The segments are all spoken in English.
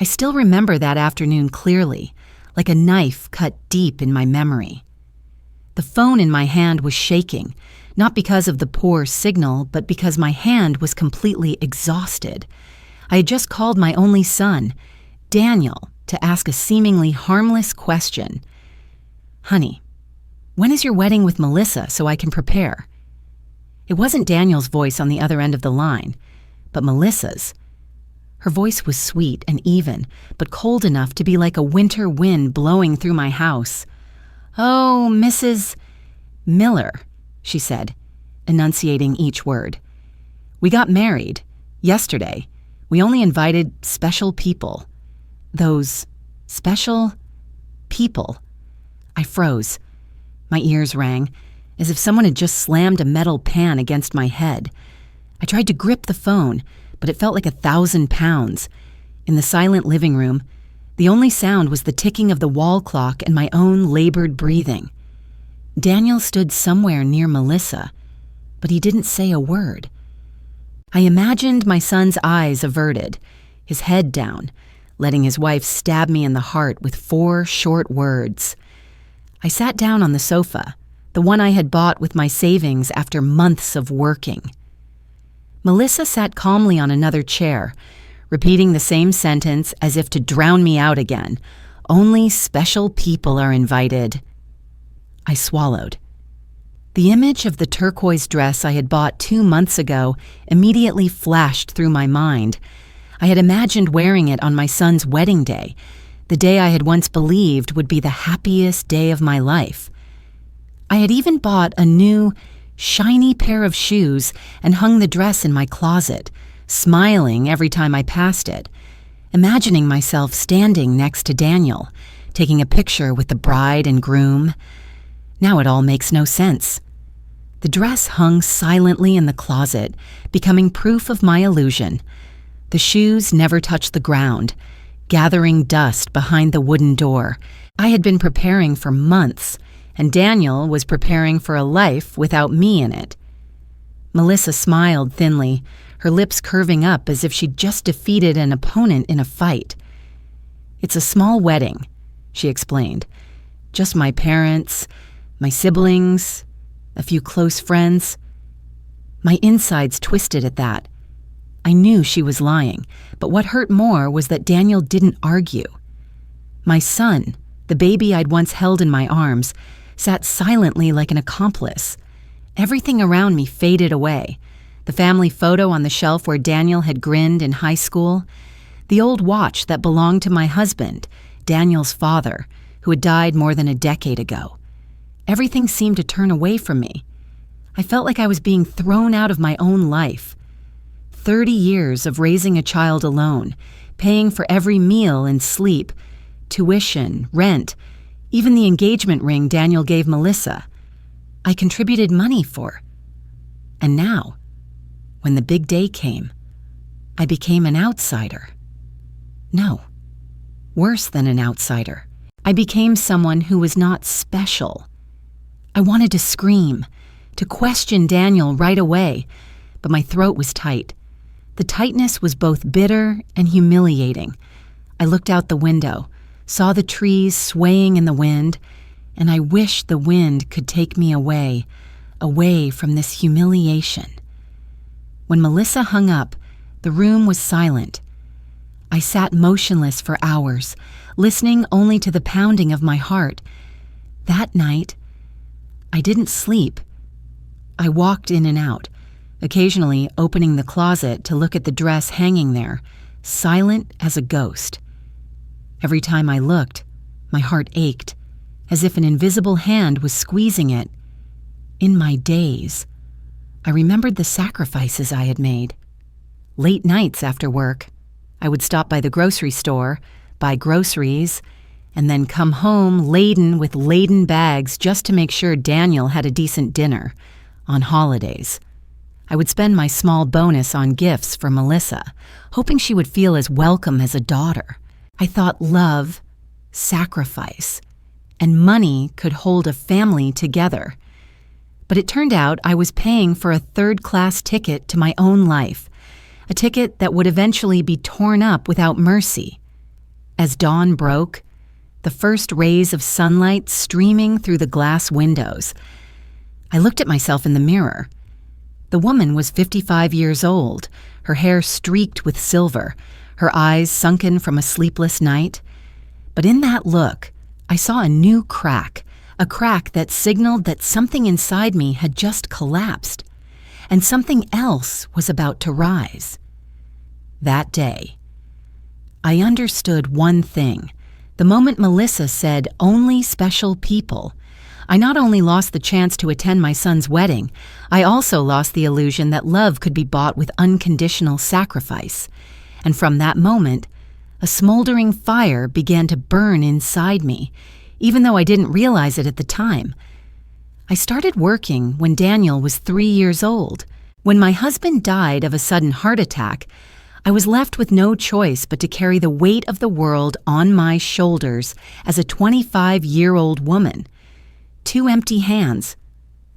I still remember that afternoon clearly, like a knife cut deep in my memory. The phone in my hand was shaking, not because of the poor signal, but because my hand was completely exhausted. I had just called my only son, Daniel, to ask a seemingly harmless question. "Honey, when is your wedding with Melissa so I can prepare?" It wasn't Daniel's voice on the other end of the line, but Melissa's. Her voice was sweet and even, but cold enough to be like a winter wind blowing through my house. "Oh, Mrs. Miller," she said, enunciating each word. "We got married yesterday. We only invited special people." Those special people. I froze. My ears rang, as if someone had just slammed a metal pan against my head. I tried to grip the phone, but it felt like 1,000 pounds. In the silent living room, the only sound was the ticking of the wall clock and my own labored breathing. Daniel stood somewhere near Melissa, but he didn't say a word. I imagined my son's eyes averted, his head down, letting his wife stab me in the heart with 4 short words. I sat down on the sofa, the one I had bought with my savings after months of working. Melissa sat calmly on another chair, repeating the same sentence as if to drown me out again. "Only special people are invited." I swallowed. The image of the turquoise dress I had bought 2 months ago immediately flashed through my mind. I had imagined wearing it on my son's wedding day, the day I had once believed would be the happiest day of my life. I had even bought a new, shiny pair of shoes and hung the dress in my closet, smiling every time I passed it, imagining myself standing next to Daniel, taking a picture with the bride and groom. Now it all makes no sense. The dress hung silently in the closet, becoming proof of my illusion. The shoes never touched the ground, gathering dust behind the wooden door. I had been preparing for months, and Daniel was preparing for a life without me in it. Melissa smiled thinly, her lips curving up as if she'd just defeated an opponent in a fight. "It's a small wedding," she explained. "Just my parents, my siblings, a few close friends." My insides twisted at that. I knew she was lying, but what hurt more was that Daniel didn't argue. My son, the baby I'd once held in my arms, sat silently like an accomplice. Everything around me faded away. The family photo on the shelf where Daniel had grinned in high school, the old watch that belonged to my husband, Daniel's father, who had died more than a decade ago. Everything seemed to turn away from me. I felt like I was being thrown out of my own life. 30 years of raising a child alone, paying for every meal and sleep, tuition, rent, even the engagement ring Daniel gave Melissa. I contributed money for. And now, when the big day came, I became an outsider. No, worse than an outsider. I became someone who was not special. I wanted to scream, to question Daniel right away, but my throat was tight. The tightness was both bitter and humiliating. I looked out the window, saw the trees swaying in the wind, and I wished the wind could take me away, away from this humiliation. When Melissa hung up, the room was silent. I sat motionless for hours, listening only to the pounding of my heart. That night, I didn't sleep. I walked in and out, occasionally opening the closet to look at the dress hanging there, silent as a ghost. Every time I looked, my heart ached, as if an invisible hand was squeezing it. In my daze, I remembered the sacrifices I had made. Late nights after work, I would stop by the grocery store, buy groceries, and then come home laden with laden bags just to make sure Daniel had a decent dinner on holidays. I would spend my small bonus on gifts for Melissa, hoping she would feel as welcome as a daughter. I thought love, sacrifice, and money could hold a family together. But it turned out I was paying for a third-class ticket to my own life, a ticket that would eventually be torn up without mercy. As dawn broke, the first rays of sunlight streaming through the glass windows, I looked at myself in the mirror. The woman was 55 years old, her hair streaked with silver, her eyes sunken from a sleepless night. But in that look, I saw a new crack, a crack that signaled that something inside me had just collapsed, and something else was about to rise. That day, I understood one thing. The moment Melissa said, "only special people," I not only lost the chance to attend my son's wedding, I also lost the illusion that love could be bought with unconditional sacrifice. And from that moment, a smoldering fire began to burn inside me, even though I didn't realize it at the time. I started working when Daniel was 3 years old. When my husband died of a sudden heart attack, I was left with no choice but to carry the weight of the world on my shoulders as a 25-year-old woman. 2 empty hands,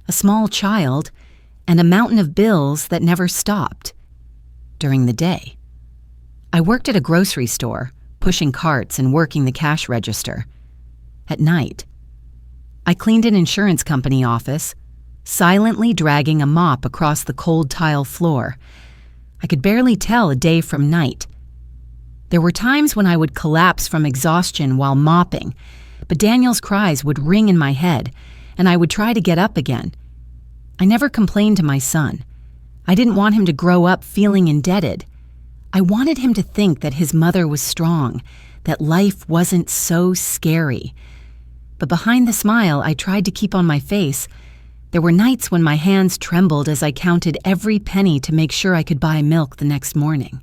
a small child, and a mountain of bills that never stopped. During the day, I worked at a grocery store, pushing carts and working the cash register. At night, I cleaned an insurance company office, silently dragging a mop across the cold tile floor. I could barely tell a day from night. There were times when I would collapse from exhaustion while mopping, but Daniel's cries would ring in my head, and I would try to get up again. I never complained to my son. I didn't want him to grow up feeling indebted. I wanted him to think that his mother was strong, that life wasn't so scary. But behind the smile I tried to keep on my face, there were nights when my hands trembled as I counted every penny to make sure I could buy milk the next morning.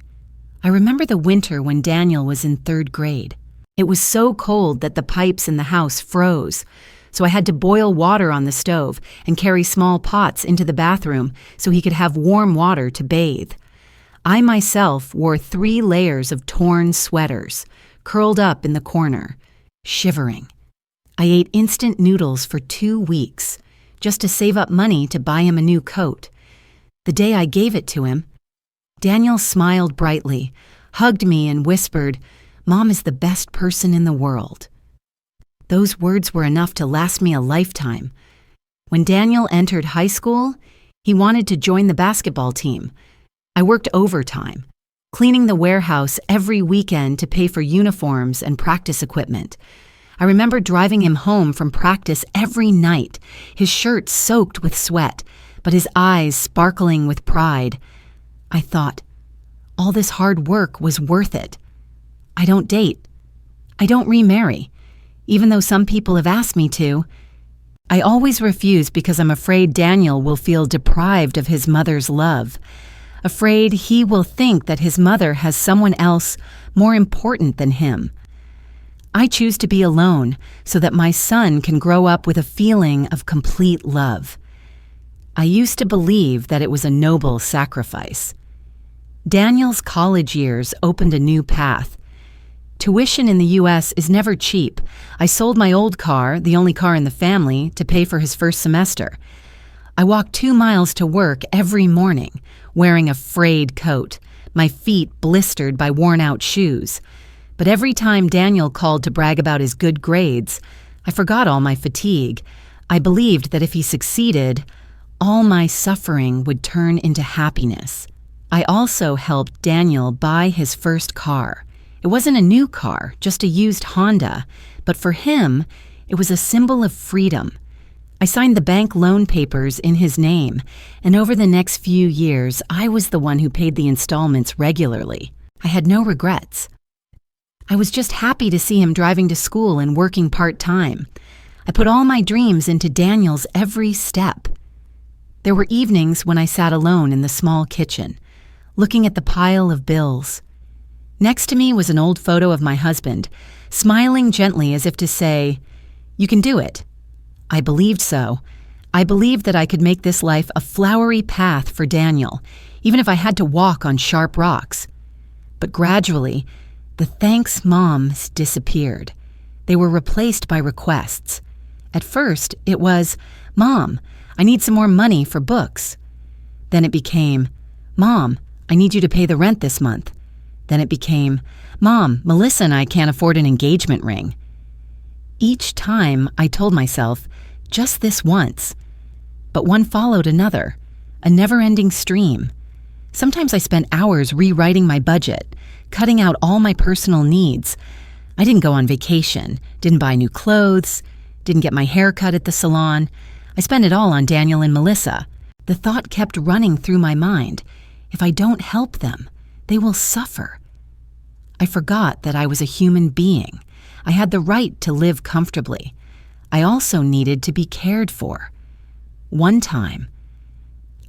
I remember the winter when Daniel was in 3rd grade. It was so cold that the pipes in the house froze, so I had to boil water on the stove and carry small pots into the bathroom so he could have warm water to bathe. I myself wore 3 layers of torn sweaters, curled up in the corner, shivering. I ate instant noodles for 2 weeks, just to save up money to buy him a new coat. The day I gave it to him, Daniel smiled brightly, hugged me and whispered, "Mom is the best person in the world." Those words were enough to last me a lifetime. When Daniel entered high school, he wanted to join the basketball team. I worked overtime, cleaning the warehouse every weekend to pay for uniforms and practice equipment. I remember driving him home from practice every night, his shirt soaked with sweat, but his eyes sparkling with pride. I thought, all this hard work was worth it. I don't date. I don't remarry, even though some people have asked me to. I always refuse because I'm afraid Daniel will feel deprived of his mother's love, afraid he will think that his mother has someone else more important than him. I choose to be alone so that my son can grow up with a feeling of complete love. I used to believe that it was a noble sacrifice. Daniel's college years opened a new path. Tuition in the U.S. is never cheap. I sold my old car, the only car in the family, to pay for his first semester. I walked 2 miles to work every morning, wearing a frayed coat, my feet blistered by worn-out shoes. But every time Daniel called to brag about his good grades, I forgot all my fatigue. I believed that if he succeeded, all my suffering would turn into happiness. I also helped Daniel buy his first car. It wasn't a new car, just a used Honda, but for him, it was a symbol of freedom. I signed the bank loan papers in his name, and over the next few years, I was the one who paid the installments regularly. I had no regrets. I was just happy to see him driving to school and working part-time. I put all my dreams into Daniel's every step. There were evenings when I sat alone in the small kitchen, looking at the pile of bills. Next to me was an old photo of my husband, smiling gently as if to say, "You can do it." I believed so. I believed that I could make this life a flowery path for Daniel, even if I had to walk on sharp rocks. But gradually, the "thanks, moms" disappeared. They were replaced by requests. At first, it was, "Mom, I need some more money for books." Then it became, "Mom, I need you to pay the rent this month." Then it became, "Mom, Melissa and I can't afford an engagement ring." Each time I told myself, just this once. But one followed another, a never-ending stream. Sometimes I spent hours rewriting my budget, cutting out all my personal needs. I didn't go on vacation, didn't buy new clothes, didn't get my hair cut at the salon. I spent it all on Daniel and Melissa. The thought kept running through my mind, if I don't help them, they will suffer. I forgot that I was a human being. I had the right to live comfortably. I also needed to be cared for. One time,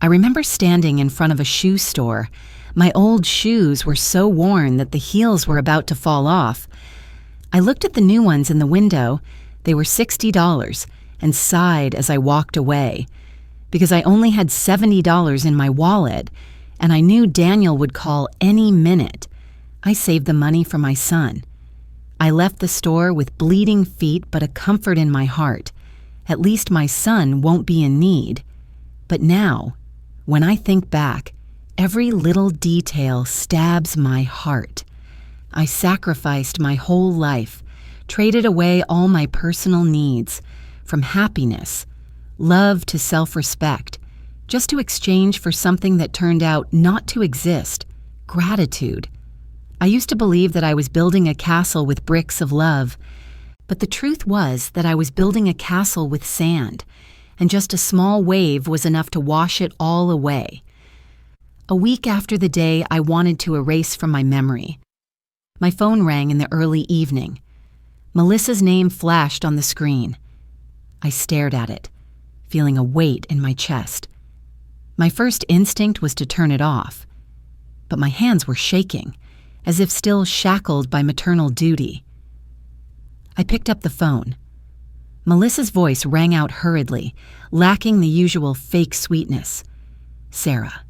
I remember standing in front of a shoe store. My old shoes were so worn that the heels were about to fall off. I looked at the new ones in the window. They were $60 and sighed as I walked away because I only had $70 in my wallet and I knew Daniel would call any minute. I saved the money for my son. I left the store with bleeding feet but a comfort in my heart. At least my son won't be in need. But now, when I think back, every little detail stabs my heart. I sacrificed my whole life, traded away all my personal needs, from happiness, love to self-respect, just to exchange for something that turned out not to exist, gratitude. I used to believe that I was building a castle with bricks of love, but the truth was that I was building a castle with sand, and just a small wave was enough to wash it all away. A week after the day I wanted to erase from my memory, my phone rang in the early evening. Melissa's name flashed on the screen. I stared at it, feeling a weight in my chest. My first instinct was to turn it off, but my hands were shaking, as if still shackled by maternal duty. I picked up the phone. Melissa's voice rang out hurriedly, lacking the usual fake sweetness. "Sarah,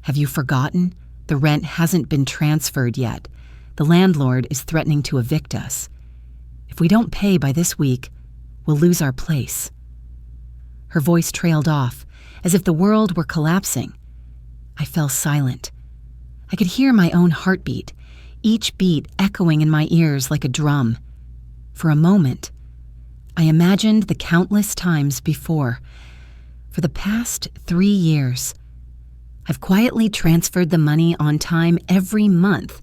have you forgotten? The rent hasn't been transferred yet. The landlord is threatening to evict us. If we don't pay by this week, we'll lose our place." Her voice trailed off, as if the world were collapsing. I fell silent. I could hear my own heartbeat, each beat echoing in my ears like a drum. For a moment, I imagined the countless times before. For the past 3 years, I've quietly transferred the money on time every month,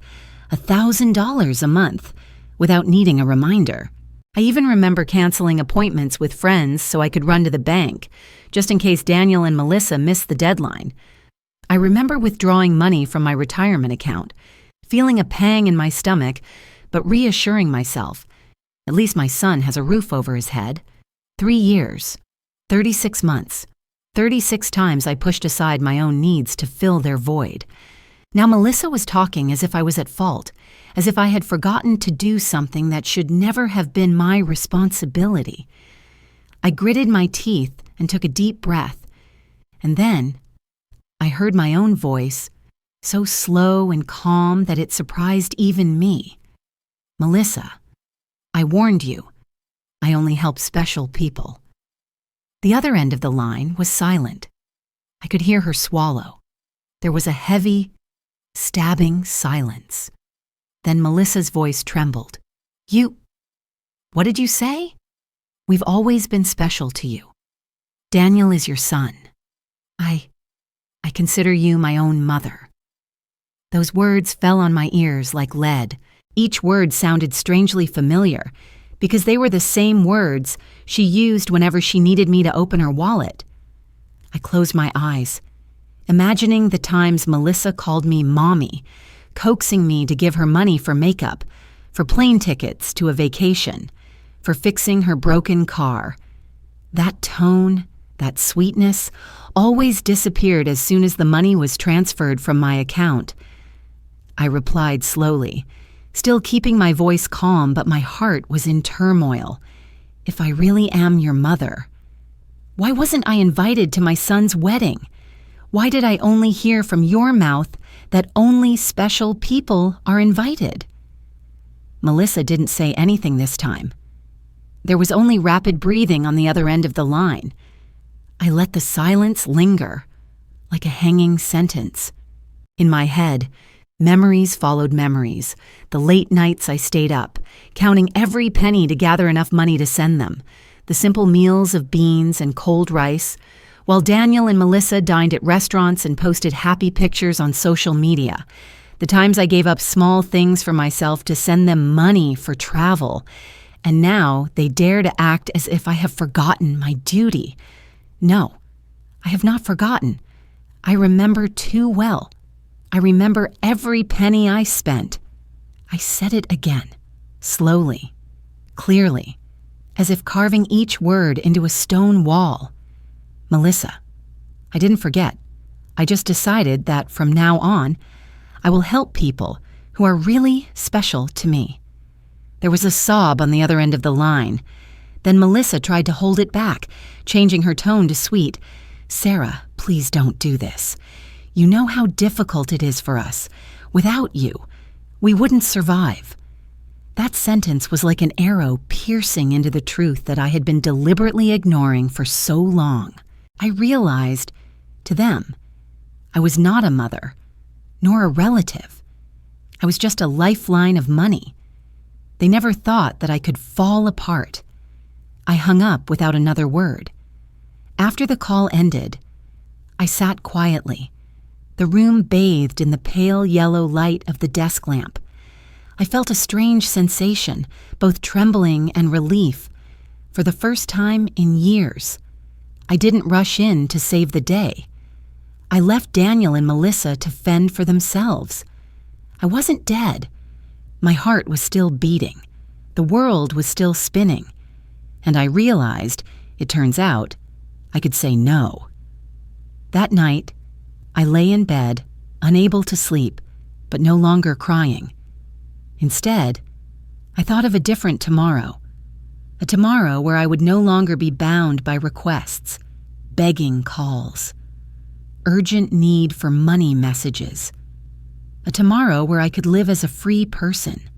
$1,000 a month, without needing a reminder. I even remember canceling appointments with friends so I could run to the bank, just in case Daniel and Melissa missed the deadline. I remember withdrawing money from my retirement account, feeling a pang in my stomach, but reassuring myself, at least my son has a roof over his head. 3 years, 36 months, 36 times I pushed aside my own needs to fill their void. Now Melissa was talking as if I was at fault, as if I had forgotten to do something that should never have been my responsibility. I gritted my teeth and took a deep breath, and then I heard my own voice, so slow and calm that it surprised even me. "Melissa, I warned you. I only help special people." The other end of the line was silent. I could hear her swallow. There was a heavy, stabbing silence. Then Melissa's voice trembled. What did you say?" "We've always been special to you. Daniel is your son. I consider you my own mother." Those words fell on my ears like lead. Each word sounded strangely familiar, because they were the same words she used whenever she needed me to open her wallet. I closed my eyes, imagining the times Melissa called me mommy, coaxing me to give her money for makeup, for plane tickets to a vacation, for fixing her broken car. That tone, that sweetness, always disappeared as soon as the money was transferred from my account. I replied slowly, still keeping my voice calm, but my heart was in turmoil. If I really am your mother, why wasn't I invited to my son's wedding? Why did I only hear from your mouth that only special people are invited? Melissa didn't say anything this time. There was only rapid breathing on the other end of the line. I let the silence linger, like a hanging sentence. In my head, Memories followed memories, the late nights I stayed up, counting every penny to gather enough money to send them, the simple meals of beans and cold rice, while Daniel and Melissa dined at restaurants and posted happy pictures on social media, the times I gave up small things for myself to send them money for travel, and now they dare to act as if I have forgotten my duty. No, I have not forgotten. I remember too well. I remember every penny I spent. I said it again, slowly, clearly, as if carving each word into a stone wall. Melissa. I didn't forget. I just decided that from now on, I will help people who are really special to me. There was a sob on the other end of the line. Then Melissa tried to hold it back, changing her tone to sweet. Sarah, please don't do this. You know how difficult it is for us. Without you, we wouldn't survive. That sentence was like an arrow piercing into the truth that I had been deliberately ignoring for so long. I realized, to them, I was not a mother, nor a relative. I was just a lifeline of money. They never thought that I could fall apart. I hung up without another word. After the call ended, I sat quietly, the room bathed in the pale yellow light of the desk lamp. I felt a strange sensation, both trembling and relief. For the first time in years, I didn't rush in to save the day. I left Daniel and Melissa to fend for themselves. I wasn't dead. My heart was still beating. The world was still spinning. And I realized, it turns out, I could say no. That night, I lay in bed, unable to sleep, but no longer crying. Instead, I thought of a different tomorrow. A tomorrow where I would no longer be bound by requests, begging calls, urgent need for money messages. A tomorrow where I could live as a free person.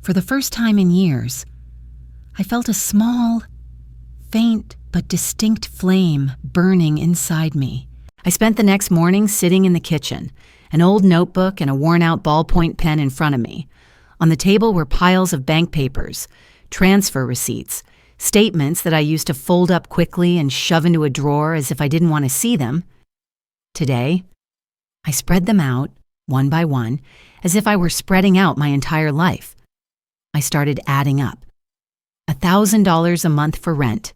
For the first time in years, I felt a small, faint but distinct flame burning inside me. I spent the next morning sitting in the kitchen, an old notebook and a worn-out ballpoint pen in front of me. On the table were piles of bank papers, transfer receipts, statements that I used to fold up quickly and shove into a drawer as if I didn't want to see them. Today, I spread them out, one by one, as if I were spreading out my entire life. I started adding up. $1,000 a month for rent.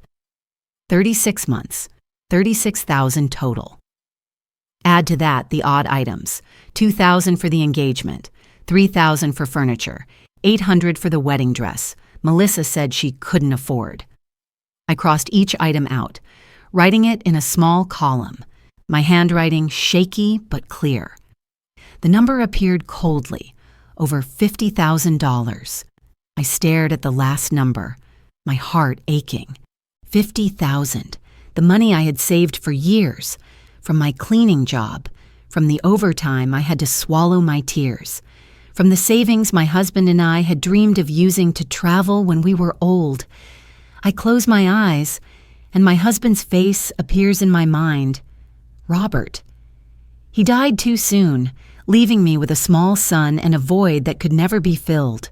36 months, $36,000 total. Add to that the odd items, $2,000 for the engagement, $3,000 for furniture, $800 for the wedding dress Melissa said she couldn't afford. I crossed each item out, writing it in a small column, my handwriting shaky but clear. The number appeared coldly, over $50,000. I stared at the last number, my heart aching. $50,000, the money I had saved for years, from my cleaning job, from the overtime I had to swallow my tears, from the savings my husband and I had dreamed of using to travel when we were old. I close my eyes, and my husband's face appears in my mind. Robert. He died too soon, leaving me with a small son and a void that could never be filled.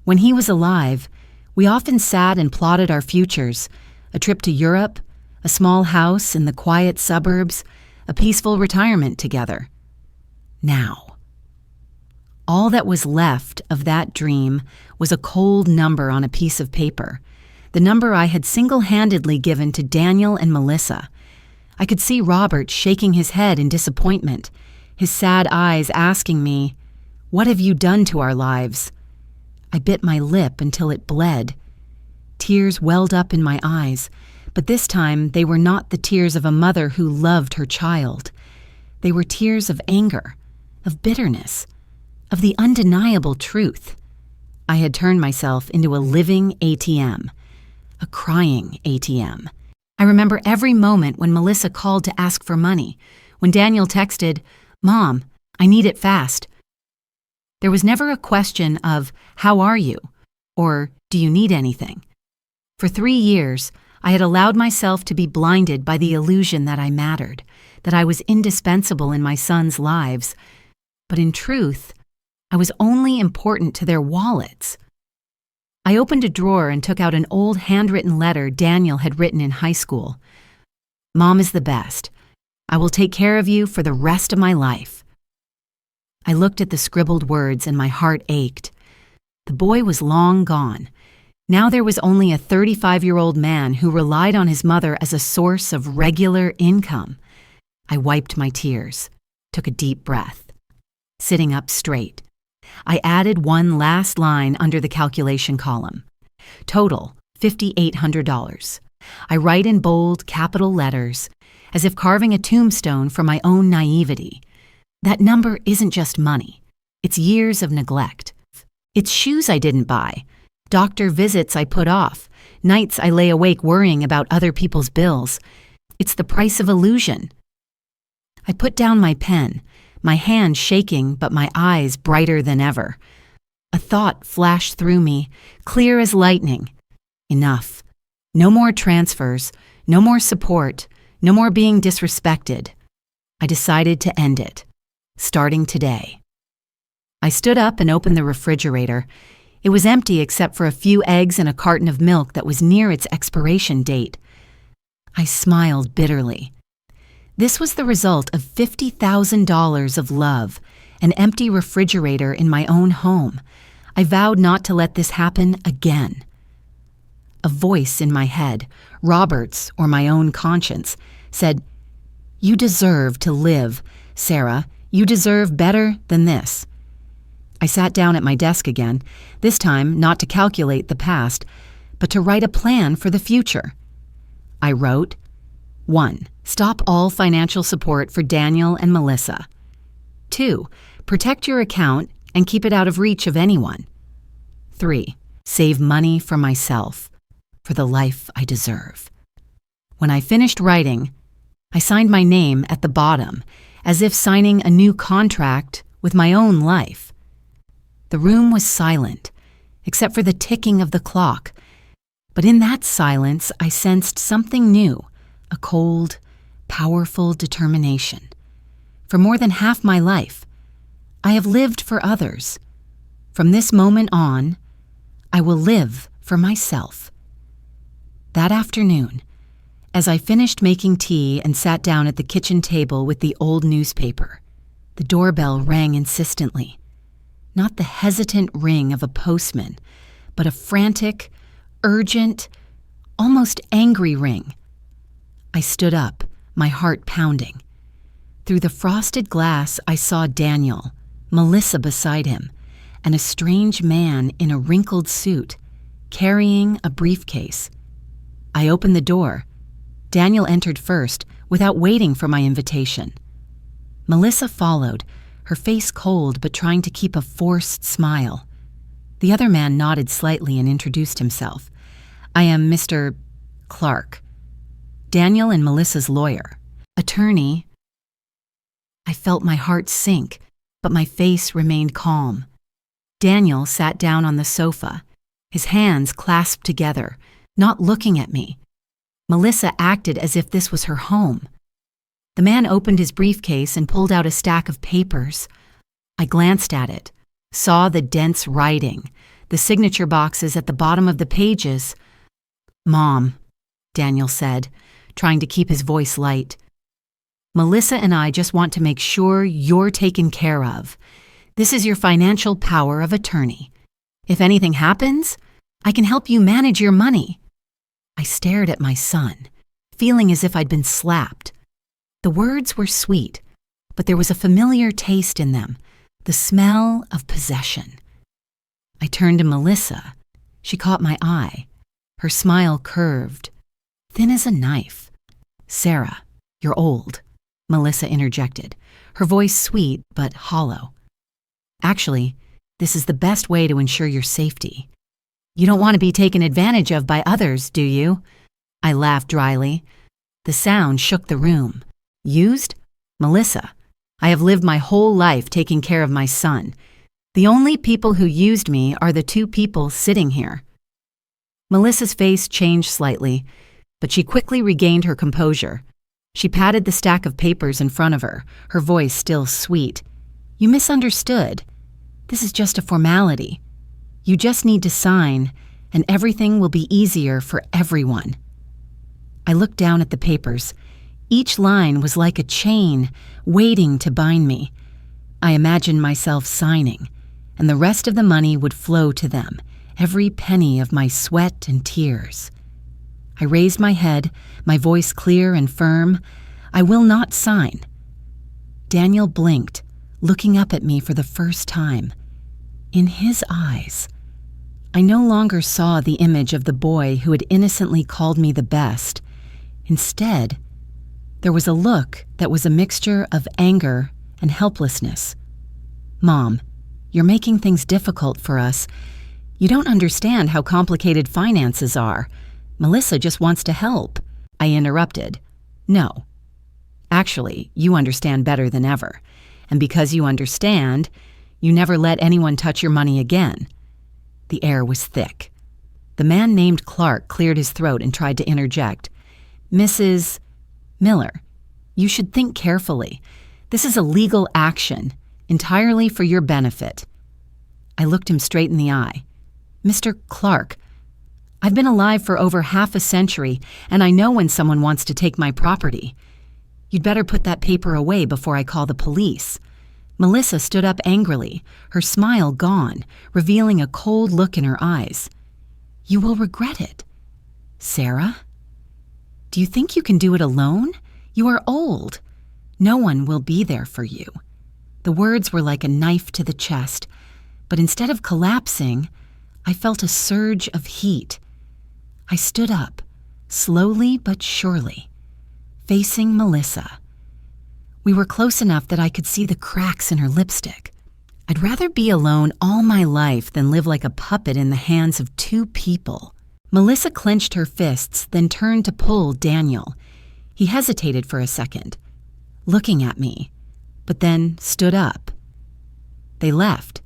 When he was alive, we often sat and plotted our futures, a trip to Europe, a small house in the quiet suburbs, a peaceful retirement together. Now, all that was left of that dream was a cold number on a piece of paper, the number I had single-handedly given to Daniel and Melissa. I could see Robert shaking his head in disappointment, his sad eyes asking me, "What have you done to our lives?" I bit my lip until it bled. Tears welled up in my eyes, but this time they were not the tears of a mother who loved her child. They were tears of anger, of bitterness, of the undeniable truth. I had turned myself into a living ATM, a crying ATM. I remember every moment when Melissa called to ask for money, when Daniel texted, "Mom, I need it fast." There was never a question of, "How are you?" or "Do you need anything?" For 3 years, I had allowed myself to be blinded by the illusion that I mattered, that I was indispensable in my sons' lives. But in truth, I was only important to their wallets. I opened a drawer and took out an old handwritten letter Daniel had written in high school. "Mom is the best. I will take care of you for the rest of my life." I looked at the scribbled words and my heart ached. The boy was long gone. Now there was only a 35-year-old man who relied on his mother as a source of regular income. I wiped my tears, took a deep breath. Sitting up straight, I added one last line under the calculation column. Total, $5,800. I write in bold, capital letters, as if carving a tombstone for my own naivety. That number isn't just money. It's years of neglect. It's shoes I didn't buy, doctor visits I put off, nights I lay awake worrying about other people's bills. It's the price of illusion. I put down my pen, my hand shaking but my eyes brighter than ever. A thought flashed through me, clear as lightning. Enough. No more transfers, no more support, no more being disrespected. I decided to end it, starting today. I stood up and opened the refrigerator. It was empty except for a few eggs and a carton of milk that was near its expiration date. I smiled bitterly. This was the result of $50,000 of love, an empty refrigerator in my own home. I vowed not to let this happen again. A voice in my head, Robert's or my own conscience, said, "You deserve to live, Sarah. You deserve better than this." I sat down at my desk again, this time not to calculate the past, but to write a plan for the future. I wrote, 1. Stop all financial support for Daniel and Melissa. 2. Protect your account and keep it out of reach of anyone. 3. Save money for myself, for the life I deserve. When I finished writing, I signed my name at the bottom, as if signing a new contract with my own life. The room was silent, except for the ticking of the clock. But in that silence, I sensed something new, a cold, powerful determination. For more than half my life, I have lived for others. From this moment on, I will live for myself. That afternoon, as I finished making tea and sat down at the kitchen table with the old newspaper, the doorbell rang insistently. Not the hesitant ring of a postman, but a frantic, urgent, almost angry ring. I stood up, my heart pounding. Through the frosted glass, I saw Daniel, Melissa beside him, and a strange man in a wrinkled suit, carrying a briefcase. I opened the door. Daniel entered first, without waiting for my invitation. Melissa followed, her face cold but trying to keep a forced smile. The other man nodded slightly and introduced himself. "I am Mr. Clark, Daniel and Melissa's lawyer, attorney." I felt my heart sink, but my face remained calm. Daniel sat down on the sofa, his hands clasped together, not looking at me. Melissa acted as if this was her home. The man opened his briefcase and pulled out a stack of papers. I glanced at it, saw the dense writing, the signature boxes at the bottom of the pages. "Mom," Daniel said, trying to keep his voice light. "Melissa and I just want to make sure you're taken care of. This is your financial power of attorney. If anything happens, I can help you manage your money." I stared at my son, feeling as if I'd been slapped. The words were sweet, but there was a familiar taste in them, the smell of possession. I turned to Melissa. She caught my eye. Her smile curved, thin as a knife. "Sarah, you're old," Melissa interjected, her voice sweet but hollow. "Actually, this is the best way to ensure your safety. You don't want to be taken advantage of by others, do you?" I laughed dryly. The sound shook the room. "Used? Melissa, I have lived my whole life taking care of my son. The only people who used me are the two people sitting here." Melissa's face changed slightly, but she quickly regained her composure. She patted the stack of papers in front of her, her voice still sweet. You misunderstood. This is just a formality. You just need to sign, and everything will be easier for everyone." I looked down at the papers. Each line was like a chain, waiting to bind me. I imagined myself signing, and the rest of the money would flow to them, every penny of my sweat and tears. I raised my head, my voice clear and firm. "I will not sign." Daniel blinked, looking up at me for the first time. In his eyes, I no longer saw the image of the boy who had innocently called me the best. Instead, there was a look that was a mixture of anger and helplessness. "Mom, you're making things difficult for us. You don't understand how complicated finances are. Melissa just wants to help." I interrupted. "No. Actually, you understand better than ever. And because you understand, you never let anyone touch your money again." The air was thick. The man named Clark cleared his throat and tried to interject. "Mrs. Miller, you should think carefully. This is a legal action, entirely for your benefit." I looked him straight in the eye. "Mr. Clark, I've been alive for over half a century, and I know when someone wants to take my property. You'd better put that paper away before I call the police." Melissa stood up angrily, her smile gone, revealing a cold look in her eyes. "You will regret it. Sarah? Do you think you can do it alone? You are old. No one will be there for you." The words were like a knife to the chest, but instead of collapsing, I felt a surge of heat. I stood up, slowly but surely, facing Melissa. We were close enough that I could see the cracks in her lipstick. I'd rather be alone all my life than live like a puppet in the hands of two people. Melissa clenched her fists, then turned to pull Daniel. He hesitated for a second, looking at me, but then stood up. They left,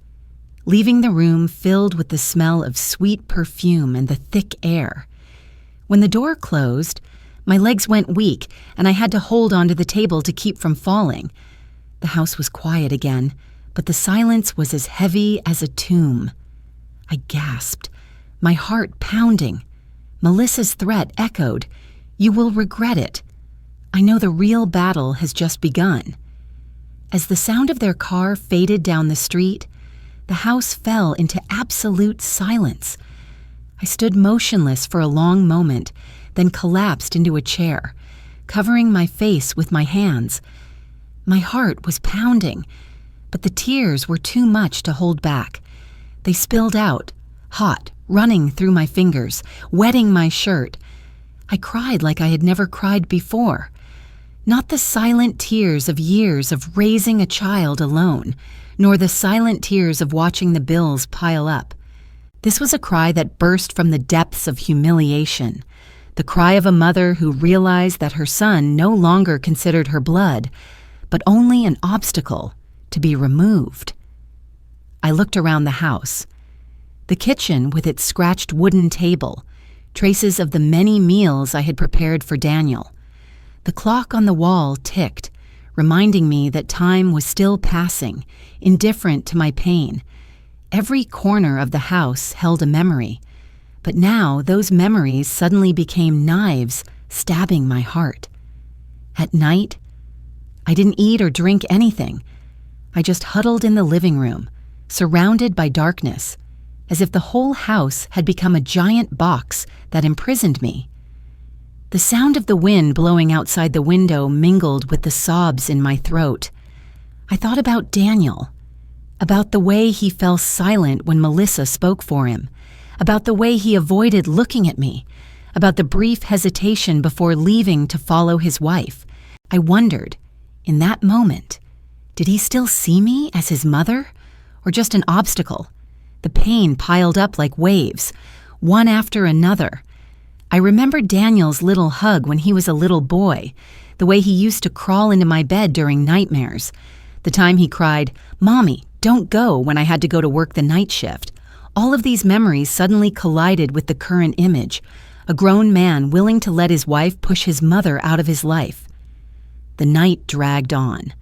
leaving the room filled with the smell of sweet perfume and the thick air. When the door closed, my legs went weak, and I had to hold onto the table to keep from falling. The house was quiet again, but the silence was as heavy as a tomb. I gasped, my heart pounding. Melissa's threat echoed, "You will regret it. I know the real battle has just begun." As the sound of their car faded down the street, the house fell into absolute silence. I stood motionless for a long moment, then collapsed into a chair, covering my face with my hands. My heart was pounding, but the tears were too much to hold back. They spilled out, hot, running through my fingers, wetting my shirt. I cried like I had never cried before. Not the silent tears of years of raising a child alone, nor the silent tears of watching the bills pile up. This was a cry that burst from the depths of humiliation, the cry of a mother who realized that her son no longer considered her blood, but only an obstacle to be removed. I looked around the house. The kitchen with its scratched wooden table, traces of the many meals I had prepared for Daniel. The clock on the wall ticked, reminding me that time was still passing, indifferent to my pain. Every corner of the house held a memory, but now those memories suddenly became knives stabbing my heart. At night, I didn't eat or drink anything. I just huddled in the living room, surrounded by darkness, as if the whole house had become a giant box that imprisoned me. The sound of the wind blowing outside the window mingled with the sobs in my throat. I thought about Daniel, about the way he fell silent when Melissa spoke for him, about the way he avoided looking at me, about the brief hesitation before leaving to follow his wife. I wondered, in that moment, did he still see me as his mother, or just an obstacle? The pain piled up like waves, one after another. I remembered Daniel's little hug when he was a little boy, the way he used to crawl into my bed during nightmares, the time he cried, "Mommy, don't go," when I had to go to work the night shift. All of these memories suddenly collided with the current image, a grown man willing to let his wife push his mother out of his life. The night dragged on.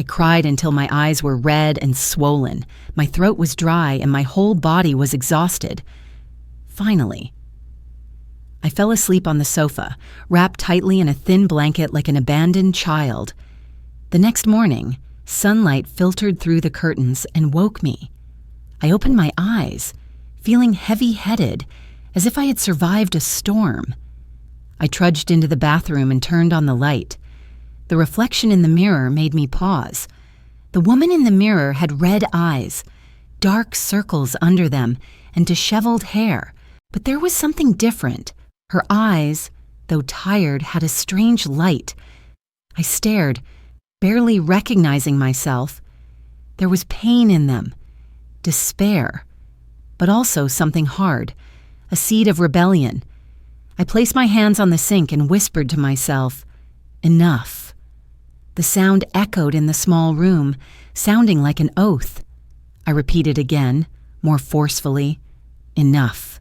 I cried until my eyes were red and swollen, my throat was dry, and my whole body was exhausted. Finally, I fell asleep on the sofa, wrapped tightly in a thin blanket like an abandoned child. The next morning, sunlight filtered through the curtains and woke me. I opened my eyes, feeling heavy-headed, as if I had survived a storm. I trudged into the bathroom and turned on the light. The reflection in the mirror made me pause. The woman in the mirror had red eyes, dark circles under them, and disheveled hair, but there was something different. Her eyes, though tired, had a strange light. I stared, barely recognizing myself. There was pain in them, despair, but also something hard, a seed of rebellion. I placed my hands on the sink and whispered to myself, "Enough." The sound echoed in the small room, sounding like an oath. I repeated again, more forcefully, "Enough."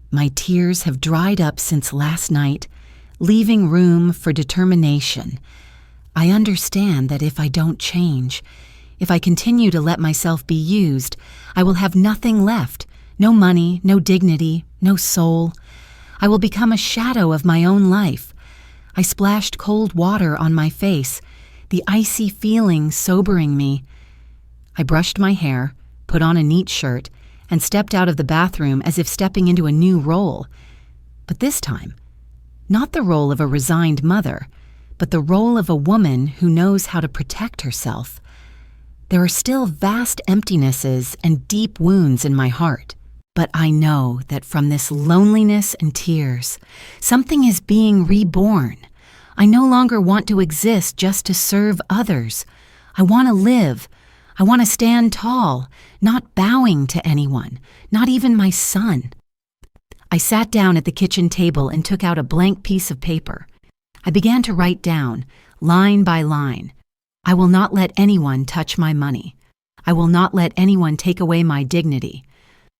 My tears have dried up since last night, leaving room for determination. I understand that if I don't change, if I continue to let myself be used, I will have nothing left, no money, no dignity, no soul. I will become a shadow of my own life. I splashed cold water on my face, the icy feeling sobering me. I brushed my hair, put on a neat shirt, and stepped out of the bathroom as if stepping into a new role. But this time, not the role of a resigned mother, but the role of a woman who knows how to protect herself. There are still vast emptinesses and deep wounds in my heart, but I know that from this loneliness and tears, something is being reborn. I no longer want to exist just to serve others. I want to live. I want to stand tall, not bowing to anyone, not even my son. I sat down at the kitchen table and took out a blank piece of paper. I began to write down, line by line, "I will not let anyone touch my money. I will not let anyone take away my dignity.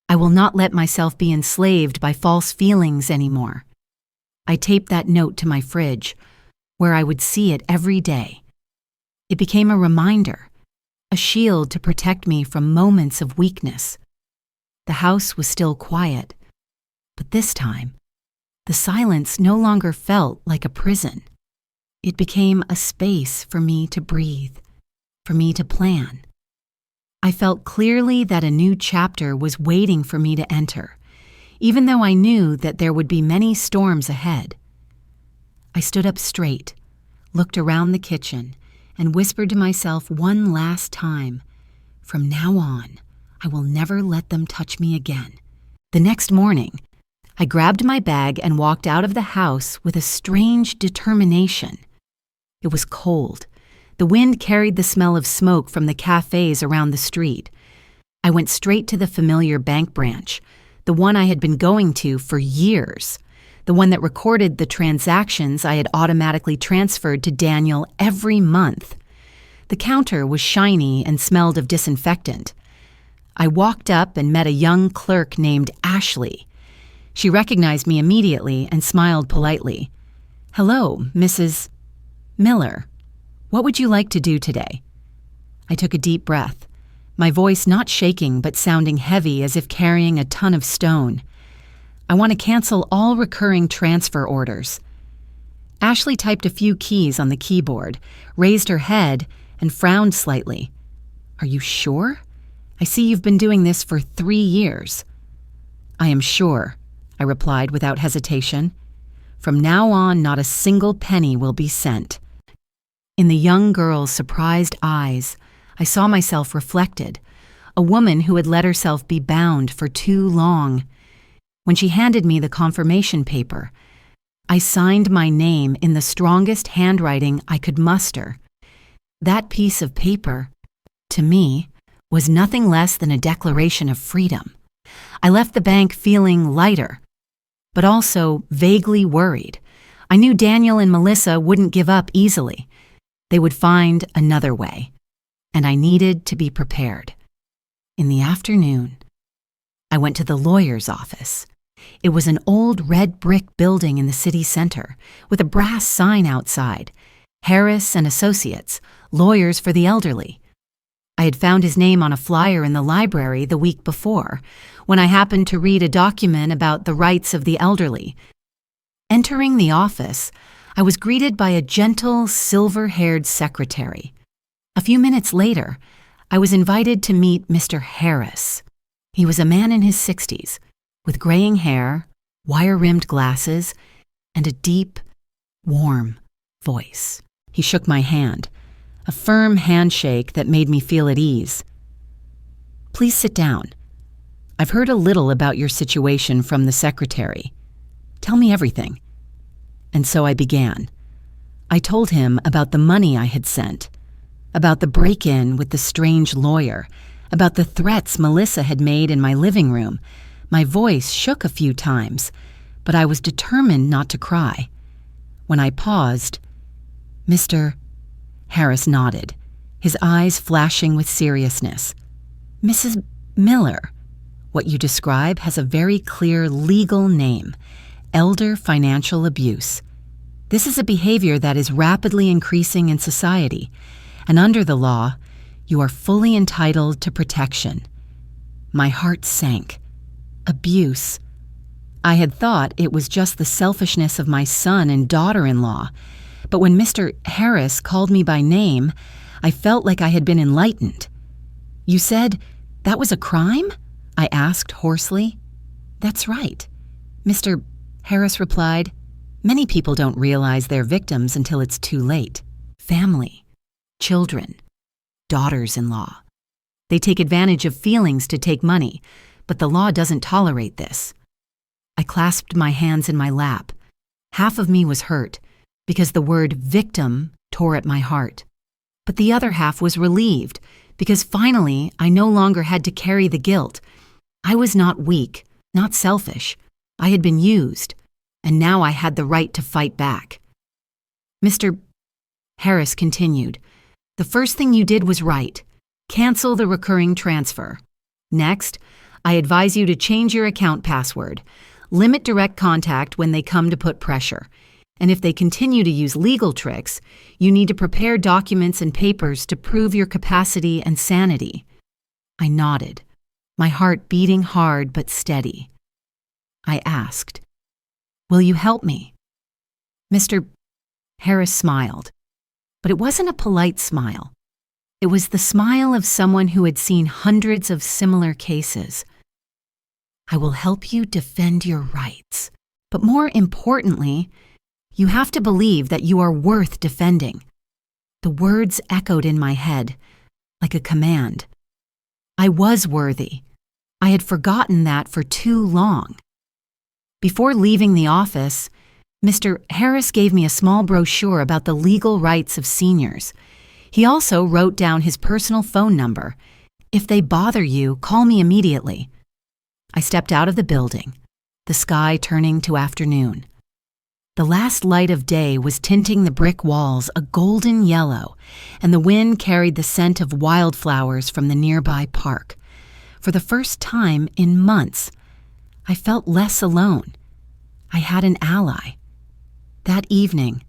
I will not let myself be enslaved by false feelings anymore." I taped that note to my fridge, where I would see it every day. It became a reminder, a shield to protect me from moments of weakness. The house was still quiet, but this time, the silence no longer felt like a prison. It became a space for me to breathe, for me to plan. I felt clearly that a new chapter was waiting for me to enter, even though I knew that there would be many storms ahead. I stood up straight, looked around the kitchen, and whispered to myself one last time, "From now on, I will never let them touch me again." The next morning, I grabbed my bag and walked out of the house with a strange determination. It was cold. The wind carried the smell of smoke from the cafes around the street. I went straight to the familiar bank branch, the one I had been going to for years, the one that recorded the transactions I had automatically transferred to Daniel every month. The counter was shiny and smelled of disinfectant. I walked up and met a young clerk named Ashley. She recognized me immediately and smiled politely. "Hello, Mrs. Miller. What would you like to do today?" I took a deep breath, my voice not shaking but sounding heavy as if carrying a ton of stone. "I want to cancel all recurring transfer orders." Ashley typed a few keys on the keyboard, raised her head, and frowned slightly. "Are you sure? I see you've been doing this for 3 years. "I am sure," I replied without hesitation. "From now on, not a single penny will be sent." In the young girl's surprised eyes, I saw myself reflected, a woman who had let herself be bound for too long. When she handed me the confirmation paper, I signed my name in the strongest handwriting I could muster. That piece of paper, to me, was nothing less than a declaration of freedom. I left the bank feeling lighter, but also vaguely worried. I knew Daniel and Melissa wouldn't give up easily. They would find another way, and I needed to be prepared. In the afternoon, I went to the lawyer's office. It was an old red brick building in the city center, with a brass sign outside. Harris and Associates, lawyers for the elderly. I had found his name on a flyer in the library the week before, when I happened to read a document about the rights of the elderly. Entering the office, I was greeted by a gentle, silver-haired secretary. A few minutes later, I was invited to meet Mr. Harris. He was a man in his 60s, with graying hair, wire-rimmed glasses, and a deep, warm voice. He shook my hand, a firm handshake that made me feel at ease. "Please sit down. I've heard a little about your situation from the secretary. Tell me everything." And so I began. I told him about the money I had sent, about the break-in with the strange lawyer, about the threats Melissa had made in my living room. My voice shook a few times, but I was determined not to cry. When I paused, Mr. Harris nodded, his eyes flashing with seriousness. "Mrs. Miller, what you describe has a very clear legal name: elder financial abuse. This is a behavior that is rapidly increasing in society, and under the law, you are fully entitled to protection." My heart sank. Abuse. I had thought it was just the selfishness of my son and daughter-in-law, but when Mr. Harris called me by name, I felt like I had been enlightened. "You said that was a crime?" I asked hoarsely. "That's right," Mr. Harris replied. "Many people don't realize they're victims until it's too late. Family, children, daughters-in-law. They take advantage of feelings to take money, but the law doesn't tolerate this." I clasped my hands in my lap. Half of me was hurt, because the word victim tore at my heart. But the other half was relieved, because finally I no longer had to carry the guilt. I was not weak, not selfish. I had been used, and now I had the right to fight back. Mr. Harris continued, "The first thing you did was right. Cancel the recurring transfer. Next, I advise you to change your account password. Limit direct contact when they come to put pressure. And if they continue to use legal tricks, you need to prepare documents and papers to prove your capacity and sanity." I nodded, my heart beating hard but steady. I asked, "Will you help me?" Mr. Harris smiled, but it wasn't a polite smile. It was the smile of someone who had seen hundreds of similar cases. "I will help you defend your rights, but more importantly, you have to believe that you are worth defending." The words echoed in my head, like a command. I was worthy. I had forgotten that for too long. Before leaving the office, Mr. Harris gave me a small brochure about the legal rights of seniors. He also wrote down his personal phone number. "If they bother you, call me immediately." I stepped out of the building, the sky turning to afternoon. The last light of day was tinting the brick walls a golden yellow, and the wind carried the scent of wildflowers from the nearby park. For the first time in months, I felt less alone. I had an ally. That evening,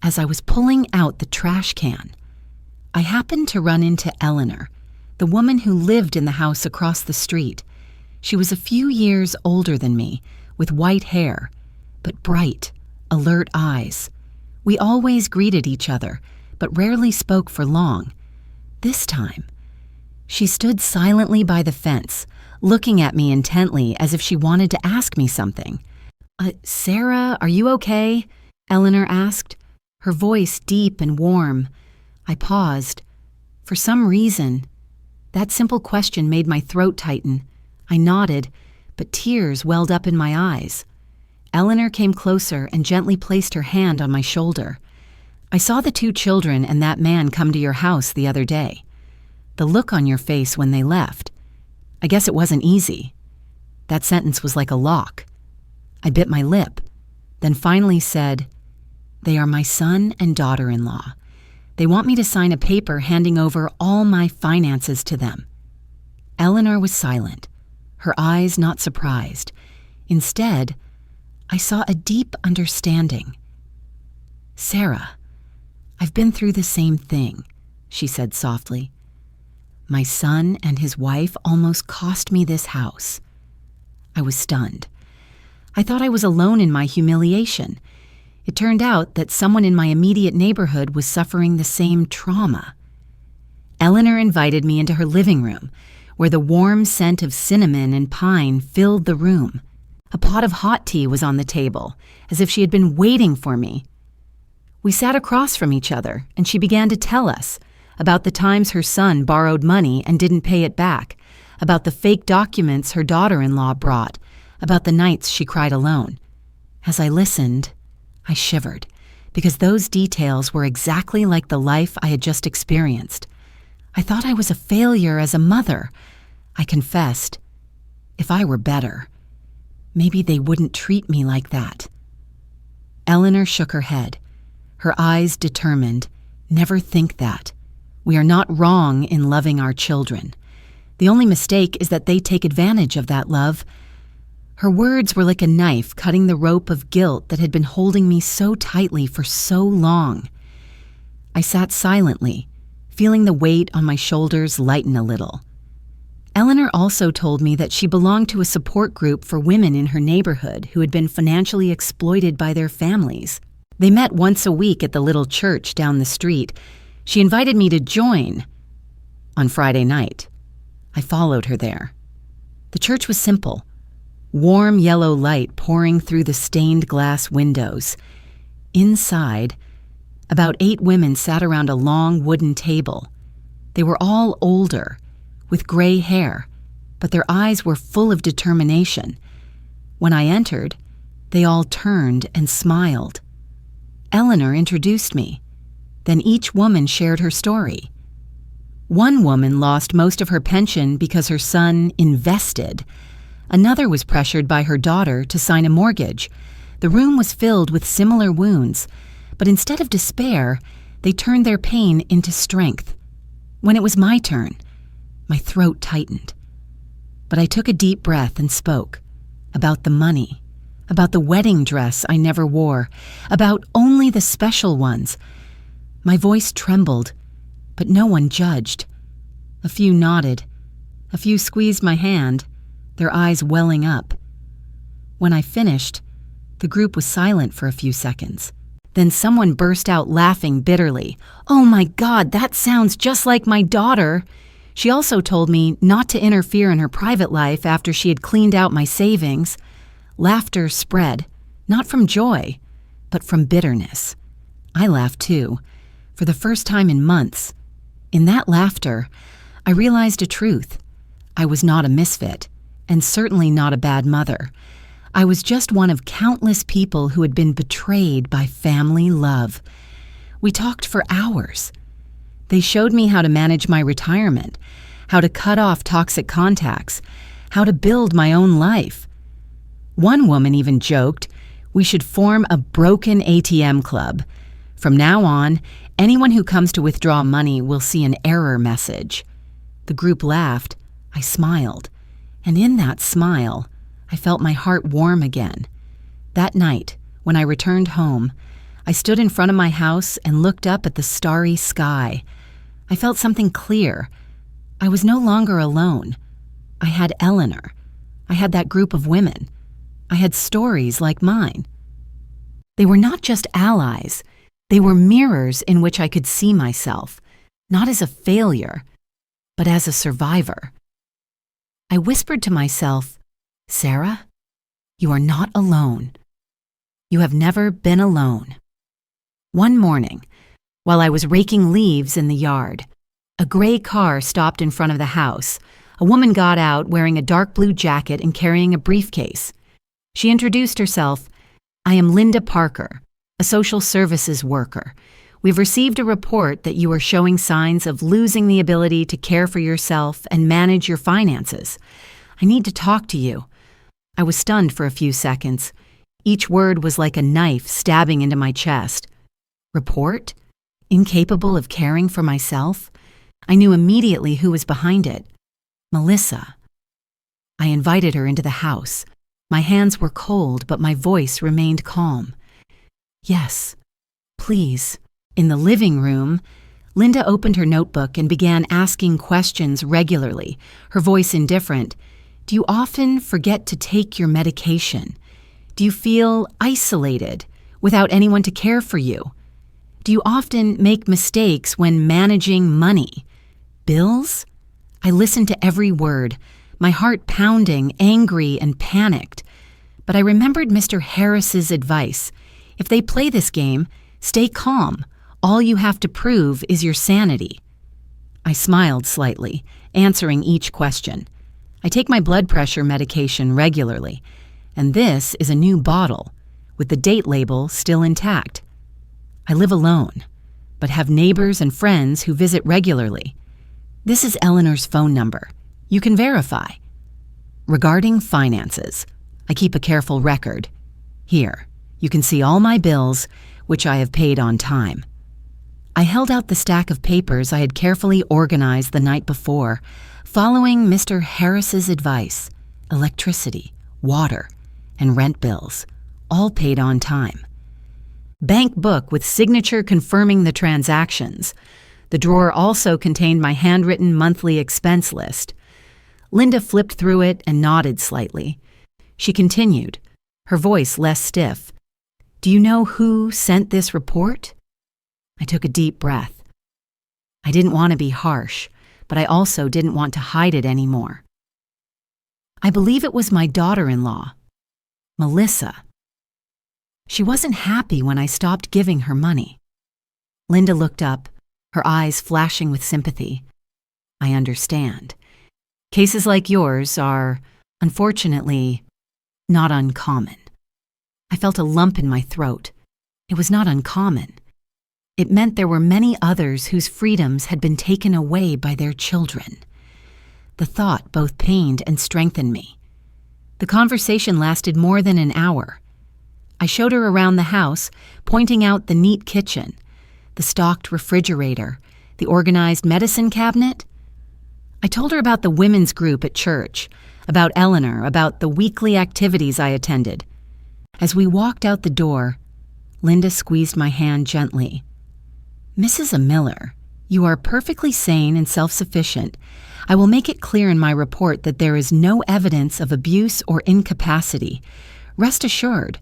as I was pulling out the trash can, I happened to run into Eleanor, the woman who lived in the house across the street. She was a few years older than me, with white hair, but bright, alert eyes. We always greeted each other, but rarely spoke for long. This time, she stood silently by the fence, looking at me intently as if she wanted to ask me something. "Sarah, are you okay?" Eleanor asked, her voice deep and warm. I paused. For some reason, that simple question made my throat tighten. I nodded, but tears welled up in my eyes. Eleanor came closer and gently placed her hand on my shoulder. "I saw the 2 children and that man come to your house the other day. The look on your face when they left. I guess it wasn't easy." That sentence was like a lock. I bit my lip, then finally said, "They are my son and daughter-in-law. They want me to sign a paper handing over all my finances to them." Eleanor was silent, her eyes not surprised. Instead, I saw a deep understanding. "Sarah, "I've been through the same thing," she said softly. "My son and his wife almost cost me this house." I was stunned. I thought I was alone in my humiliation. It turned out that someone in my immediate neighborhood was suffering the same trauma. Eleanor invited me into her living room, where the warm scent of cinnamon and pine filled the room. A pot of hot tea was on the table, as if she had been waiting for me. We sat across from each other, and she began to tell us about the times her son borrowed money and didn't pay it back, about the fake documents her daughter-in-law brought, about the nights she cried alone. As I listened, I shivered, because those details were exactly like the life I had just experienced. I thought I was a failure as a mother. I confessed, if I were better, maybe they wouldn't treat me like that. Eleanor shook her head, her eyes determined. Never think that. We are not wrong in loving our children. The only mistake is that they take advantage of that love. Her words were like a knife cutting the rope of guilt that had been holding me so tightly for so long. I sat silently, feeling the weight on my shoulders lighten a little. Eleanor also told me that she belonged to a support group for women in her neighborhood who had been financially exploited by their families. They met once a week at the little church down the street. She invited me to join on Friday night. I followed her there. The church was simple. Warm yellow light pouring through the stained glass windows. Inside, about 8 women sat around a long wooden table. They were all older, with gray hair, but their eyes were full of determination. When I entered, they all turned and smiled. Eleanor introduced me. Then each woman shared her story. One woman lost most of her pension because her son invested. Another was pressured by her daughter to sign a mortgage. The room was filled with similar wounds, but instead of despair, they turned their pain into strength. When it was my turn, my throat tightened. But I took a deep breath and spoke about the money, about the wedding dress I never wore, about only the special ones. My voice trembled, but no one judged. A few nodded. A few squeezed my hand, their eyes welling up. When I finished, the group was silent for a few seconds. Then someone burst out laughing bitterly. "Oh my God, that sounds just like my daughter." She also told me not to interfere in her private life after she had cleaned out my savings. Laughter spread, not from joy, but from bitterness. I laughed too, for the first time in months. In that laughter, I realized a truth. I was not a misfit, and certainly not a bad mother. I was just one of countless people who had been betrayed by family love. We talked for hours. They showed me how to manage my retirement, how to cut off toxic contacts, how to build my own life. One woman even joked we should form a broken ATM club. From now on, anyone who comes to withdraw money will see an error message. The group laughed. I smiled. And in that smile, I felt my heart warm again. That night, when I returned home, I stood in front of my house and looked up at the starry sky. I felt something clear. I was no longer alone. I had Eleanor. I had that group of women. I had stories like mine. They were not just allies. They were mirrors in which I could see myself, not as a failure, but as a survivor. I whispered to myself, "Sarah, you are not alone. You have never been alone." One morning, while I was raking leaves in the yard, a gray car stopped in front of the house. A woman got out wearing a dark blue jacket and carrying a briefcase. She introduced herself. "I am Linda Parker, a social services worker. We've received a report that you are showing signs of losing the ability to care for yourself and manage your finances. I need to talk to you." I was stunned for a few seconds. Each word was like a knife stabbing into my chest. Report? Incapable of caring for myself? I knew immediately who was behind it. Melissa. I invited her into the house. My hands were cold, but my voice remained calm. "Yes, please, In the living room, Linda opened her notebook and began asking questions regularly, her voice indifferent. Do you often forget to take your medication? Do you feel isolated, without anyone to care for you? Do you often make mistakes when managing money? Bills? I listened to every word, my heart pounding, angry and panicked. But I remembered Mr. Harris's advice. If they play this game, stay calm. All you have to prove is your sanity. I smiled slightly, answering each question. I take my blood pressure medication regularly, and this is a new bottle, with the date label still intact. I live alone, but have neighbors and friends who visit regularly. This is Eleanor's phone number. You can verify. Regarding finances, I keep a careful record. Here, you can see all my bills, which I have paid on time. I held out the stack of papers I had carefully organized the night before, following Mr. Harris's advice: electricity, water, and rent bills, all paid on time. Bank book with signature confirming the transactions. The drawer also contained my handwritten monthly expense list. Linda flipped through it and nodded slightly. She continued, her voice less stiff. Do you know who sent this report? I took a deep breath. I didn't want to be harsh, but I also didn't want to hide it anymore. I believe it was my daughter-in-law, Melissa. She wasn't happy when I stopped giving her money. Linda looked up, her eyes flashing with sympathy. I understand. Cases like yours are, unfortunately, not uncommon. I felt a lump in my throat. It was not uncommon. It meant there were many others whose freedoms had been taken away by their children. The thought both pained and strengthened me. The conversation lasted more than an hour. I showed her around the house, pointing out the neat kitchen, the stocked refrigerator, the organized medicine cabinet. I told her about the women's group at church, about Eleanor, about the weekly activities I attended. As we walked out the door, Linda squeezed my hand gently. Mrs. Miller, you are perfectly sane and self-sufficient. I will make it clear in my report that there is no evidence of abuse or incapacity. Rest assured.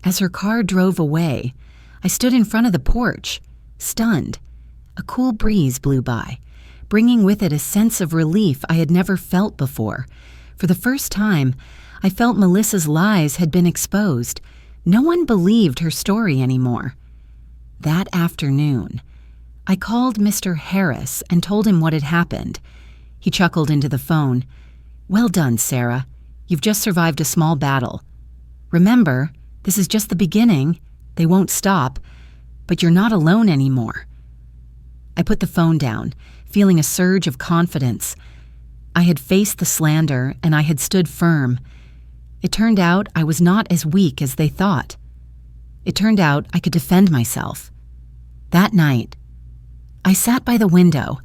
As her car drove away, I stood in front of the porch, stunned. A cool breeze blew by, bringing with it a sense of relief I had never felt before. For the first time, I felt Melissa's lies had been exposed. No one believed her story anymore. That afternoon, I called Mr. Harris and told him what had happened. He chuckled into the phone. Well done, Sarah. You've just survived a small battle. Remember, this is just the beginning. They won't stop. But you're not alone anymore. I put the phone down, feeling a surge of confidence. I had faced the slander, and I had stood firm. It turned out I was not as weak as they thought. It turned out I could defend myself. That night, I sat by the window,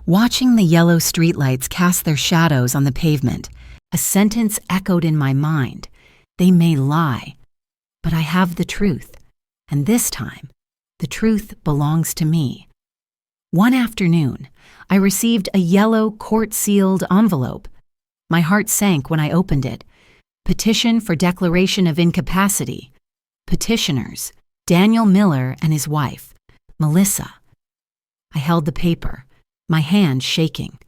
watching the yellow streetlights cast their shadows on the pavement. A sentence echoed in my mind. They may lie, but I have the truth, and this time, the truth belongs to me. One afternoon, I received a yellow court-sealed envelope. My heart sank when I opened it. Petition for declaration of incapacity. Petitioners, Daniel Miller and his wife, Melissa. I held the paper, my hand shaking.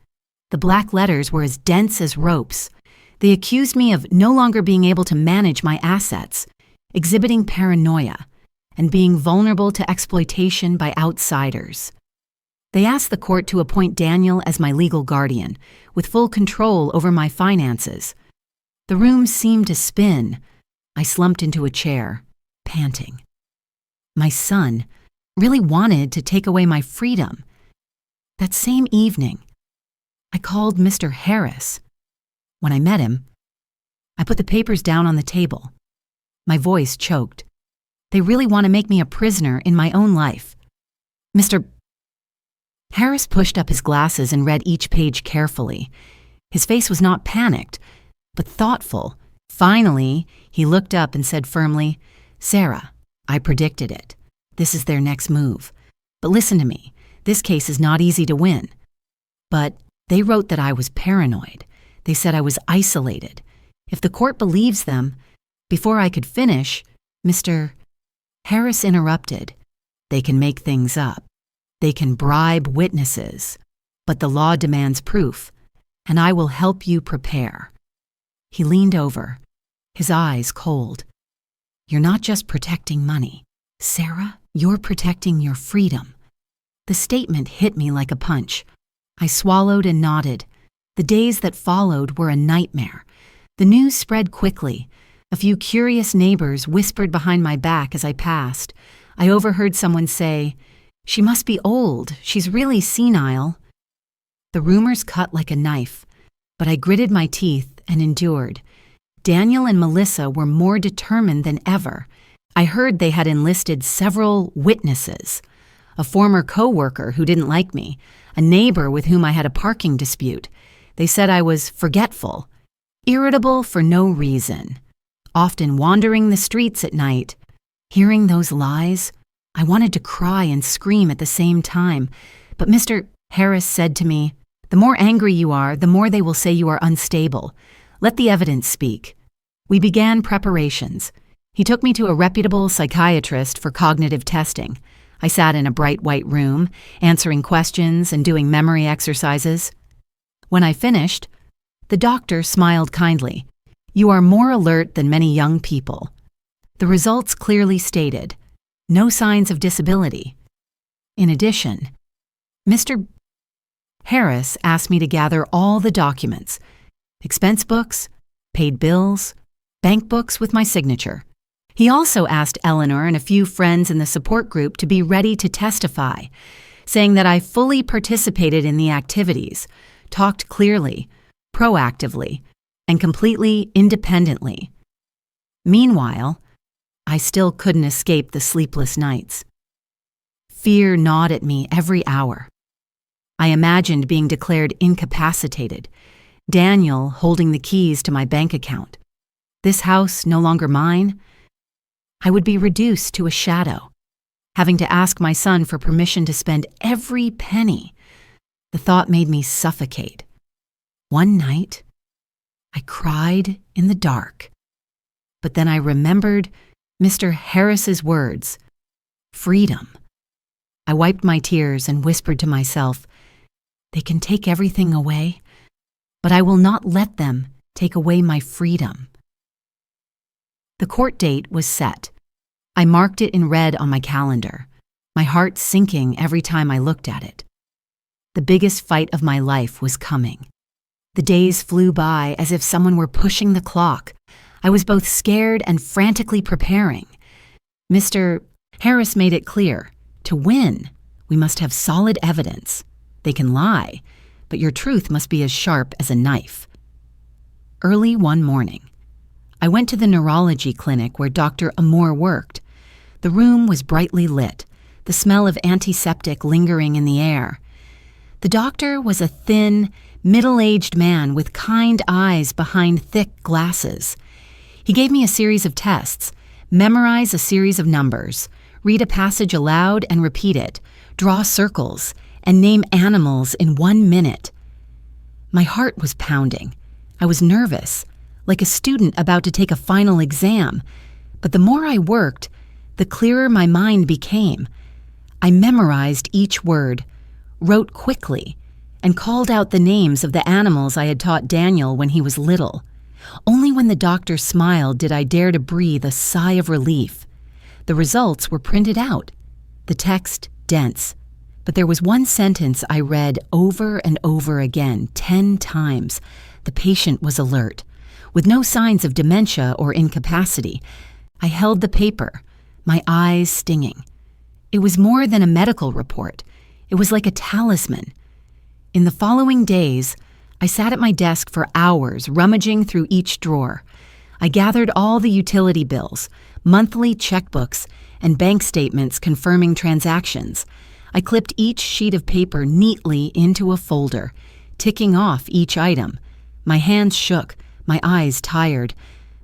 The black letters were as dense as ropes. They accused me of no longer being able to manage my assets, exhibiting paranoia, and being vulnerable to exploitation by outsiders. They asked the court to appoint Daniel as my legal guardian, with full control over my finances. The room seemed to spin. I slumped into a chair, panting. My son really wanted to take away my freedom. That same evening, I called Mr. Harris. When I met him, I put the papers down on the table. My voice choked. They really want to make me a prisoner in my own life. Mr. Harris pushed up his glasses and read each page carefully. His face was not panicked, but thoughtful. Finally, he looked up and said firmly, Sarah, I predicted it. This is their next move. But listen to me, this case is not easy to win. But they wrote that I was paranoid. They said I was isolated. If the court believes them, before I could finish, Mr. Harris interrupted. They can make things up. They can bribe witnesses. But the law demands proof, and I will help you prepare. He leaned over, his eyes cold. You're not just protecting money. Sarah, you're protecting your freedom. The statement hit me like a punch. I swallowed and nodded. The days that followed were a nightmare. The news spread quickly. A few curious neighbors whispered behind my back as I passed. I overheard someone say, "She must be old. She's really senile." The rumors cut like a knife, but I gritted my teeth and endured. Daniel and Melissa were more determined than ever. I heard they had enlisted several witnesses. A former co-worker who didn't like me, a neighbor with whom I had a parking dispute. They said I was forgetful, irritable for no reason, often wandering the streets at night. Hearing those lies, I wanted to cry and scream at the same time, but Mr. Harris said to me, "The more angry you are, the more they will say you are unstable. Let the evidence speak." We began preparations. He took me to a reputable psychiatrist for cognitive testing. I sat in a bright white room, answering questions and doing memory exercises. When I finished, the doctor smiled kindly. "You are more alert than many young people." The results clearly stated, no signs of disability. In addition, Mr. Harris asked me to gather all the documents, expense books, paid bills, bank books with my signature. He also asked Eleanor and a few friends in the support group to be ready to testify, saying that I fully participated in the activities, talked clearly, proactively, and completely independently. Meanwhile, I still couldn't escape the sleepless nights. Fear gnawed at me every hour. I imagined being declared incapacitated, Daniel holding the keys to my bank account. This house no longer mine. I would be reduced to a shadow, having to ask my son for permission to spend every penny. The thought made me suffocate. One night, I cried in the dark, but then I remembered Mr. Harris's words, freedom. I wiped my tears and whispered to myself, they can take everything away, but I will not let them take away my freedom. The court date was set. I marked it in red on my calendar, my heart sinking every time I looked at it. The biggest fight of my life was coming. The days flew by as if someone were pushing the clock. I was both scared and frantically preparing. Mr. Harris made it clear, to win, we must have solid evidence. They can lie, but your truth must be as sharp as a knife. Early one morning, I went to the neurology clinic where Dr. Amour worked. The room was brightly lit, the smell of antiseptic lingering in the air. The doctor was a thin, middle-aged man with kind eyes behind thick glasses. He gave me a series of tests, memorize a series of numbers, read a passage aloud and repeat it, draw circles, and name animals in 1 minute. My heart was pounding. I was nervous, like a student about to take a final exam. But the more I worked, the clearer my mind became. I memorized each word, wrote quickly, and called out the names of the animals I had taught Daniel when he was little. Only when the doctor smiled did I dare to breathe a sigh of relief. The results were printed out, the text dense. But there was one sentence I read over and over again, 10 times. The patient was alert, with no signs of dementia or incapacity. I held the paper, my eyes stinging. It was more than a medical report. It was like a talisman. In the following days, I sat at my desk for hours, rummaging through each drawer. I gathered all the utility bills, monthly checkbooks, and bank statements confirming transactions. I clipped each sheet of paper neatly into a folder, ticking off each item. My hands shook, my eyes tired,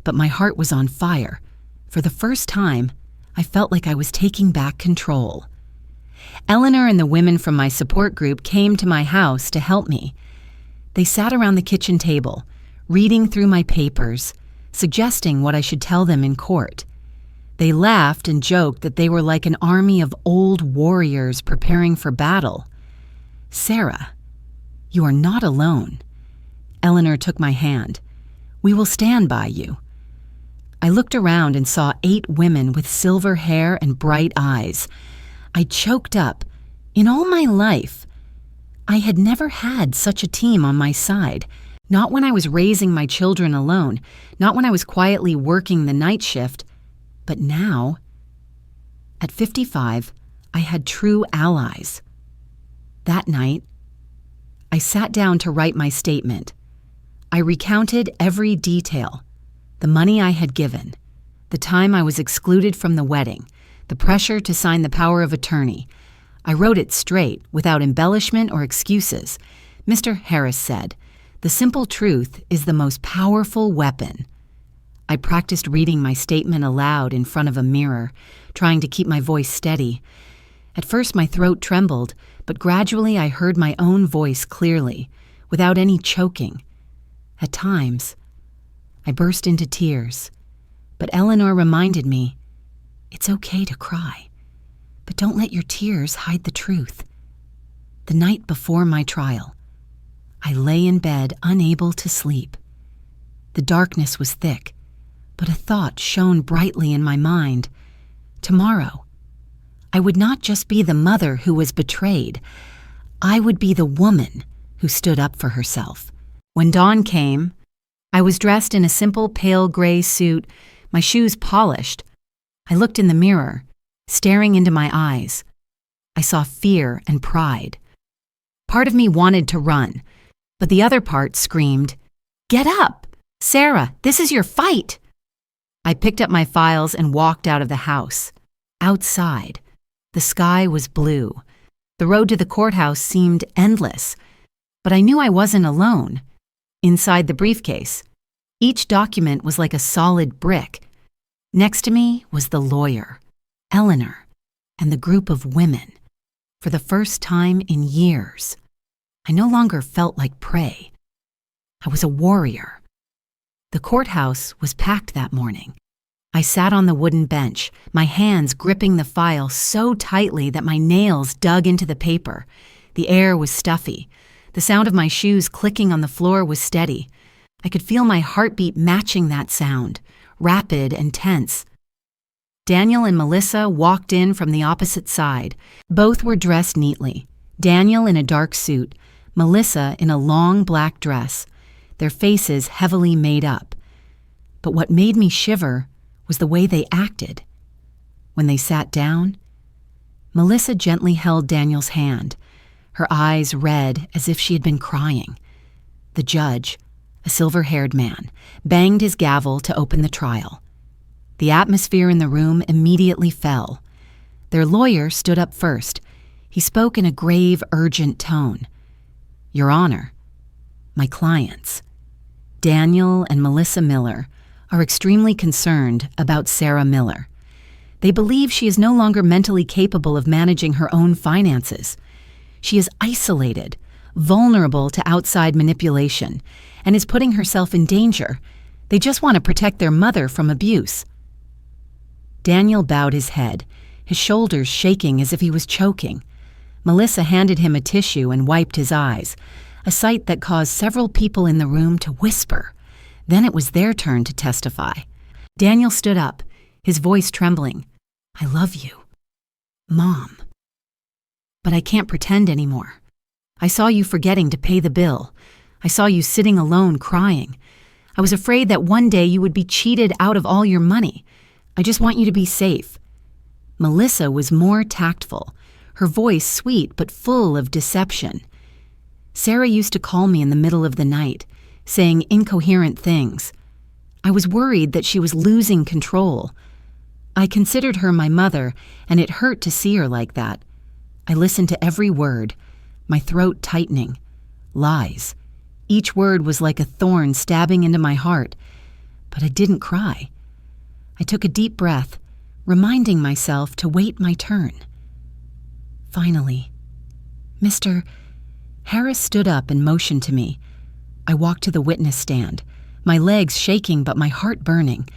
but my heart was on fire. For the first time, I felt like I was taking back control. Eleanor and the women from my support group came to my house to help me. They sat around the kitchen table, reading through my papers, suggesting what I should tell them in court. They laughed and joked that they were like an army of old warriors preparing for battle. "Sarah, you are not alone." Eleanor took my hand. "We will stand by you." I looked around and saw 8 women with silver hair and bright eyes. I choked up. In all my life, I had never had such a team on my side. Not when I was raising my children alone, not when I was quietly working the night shift, but now. At 55, I had true allies. That night, I sat down to write my statement. I recounted every detail: the money I had given, the time I was excluded from the wedding, the pressure to sign the power of attorney. I wrote it straight, without embellishment or excuses. Mr. Harris said, "The simple truth is the most powerful weapon." I practiced reading my statement aloud in front of a mirror, trying to keep my voice steady. At first my throat trembled, but gradually I heard my own voice clearly, without any choking. At times, I burst into tears, but Eleanor reminded me, "It's okay to cry, but don't let your tears hide the truth." The night before my trial, I lay in bed unable to sleep. The darkness was thick, but a thought shone brightly in my mind. Tomorrow, I would not just be the mother who was betrayed. I would be the woman who stood up for herself. When dawn came, I was dressed in a simple pale gray suit, my shoes polished. I looked in the mirror, staring into my eyes. I saw fear and pride. Part of me wanted to run, but the other part screamed, "Get up! Sarah, this is your fight!" I picked up my files and walked out of the house. Outside, the sky was blue. The road to the courthouse seemed endless, but I knew I wasn't alone. Inside the briefcase, each document was like a solid brick. Next to me was the lawyer, Eleanor, and the group of women. For the first time in years, I no longer felt like prey. I was a warrior. The courthouse was packed that morning. I sat on the wooden bench, my hands gripping the file so tightly that my nails dug into the paper. The air was stuffy. The sound of my shoes clicking on the floor was steady. I could feel my heartbeat matching that sound, rapid and tense. Daniel and Melissa walked in from the opposite side. Both were dressed neatly. Daniel in a dark suit, Melissa in a long black dress, their faces heavily made up. But what made me shiver was the way they acted. When they sat down, Melissa gently held Daniel's hand, her eyes red as if she had been crying. The judge, a silver-haired man, banged his gavel to open the trial. The atmosphere in the room immediately fell. Their lawyer stood up first. He spoke in a grave, urgent tone. "Your Honor, my clients, Daniel and Melissa Miller, are extremely concerned about Sarah Miller. They believe she is no longer mentally capable of managing her own finances. She is isolated, vulnerable to outside manipulation, and is putting herself in danger. They just want to protect their mother from abuse." Daniel bowed his head, his shoulders shaking as if he was choking. Melissa handed him a tissue and wiped his eyes, a sight that caused several people in the room to whisper. Then it was their turn to testify. Daniel stood up, his voice trembling. "I love you, Mom. But I can't pretend anymore. I saw you forgetting to pay the bill. I saw you sitting alone crying. I was afraid that one day you would be cheated out of all your money. I just want you to be safe." Melissa was more tactful, her voice sweet but full of deception. "Sarah used to call me in the middle of the night, saying incoherent things. I was worried that she was losing control. I considered her my mother, and it hurt to see her like that. I listened to every word, my throat tightening. Lies. Each word was like a thorn stabbing into my heart. But I didn't cry. I took a deep breath, reminding myself to wait my turn. Finally. Mr. Harris stood up and motioned to me. I walked to the witness stand, my legs shaking but my heart burning.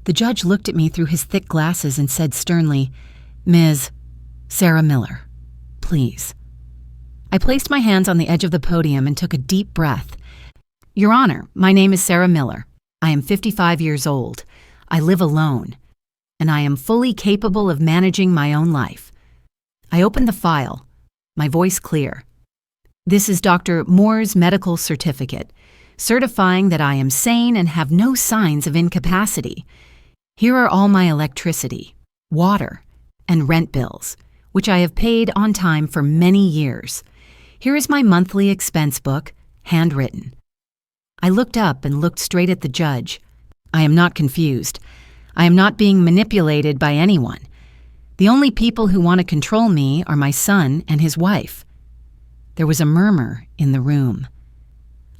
The judge looked at me through his thick glasses and said sternly, "Ms. Sarah Miller, please." I placed my hands on the edge of the podium and took a deep breath. "Your Honor, my name is Sarah Miller. I am 55 years old. I live alone, and I am fully capable of managing my own life." I opened the file, my voice clear. "This is Dr. Moore's medical certificate, certifying that I am sane and have no signs of incapacity. Here are all my electricity, water, and rent bills, which I have paid on time for many years. Here is my monthly expense book, handwritten." I looked up and looked straight at the judge. I am not confused. I am not being manipulated by anyone. The only people who want to control me are my son and his wife. There was a murmur in the room.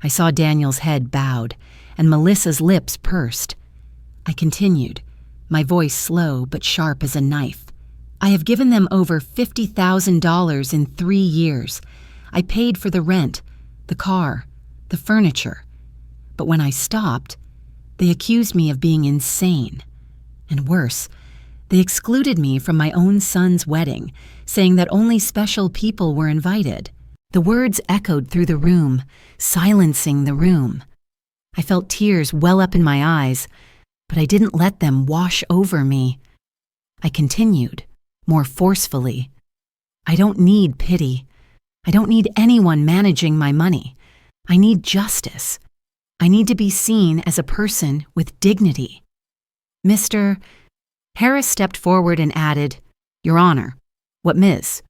I saw Daniel's head bowed and Melissa's lips pursed. I continued, my voice slow but sharp as a knife. "I have given them over $50,000 in 3 years. I paid for the rent, the car, the furniture. But when I stopped, they accused me of being insane. And worse, they excluded me from my own son's wedding, saying that only special people were invited." The words echoed through the room, silencing the room. I felt tears well up in my eyes, but I didn't let them wash over me. I continued, more forcefully. "I don't need pity. I don't need anyone managing my money. I need justice. I need to be seen as a person with dignity." Mr. Harris stepped forward and added, "Your Honor, what Ms.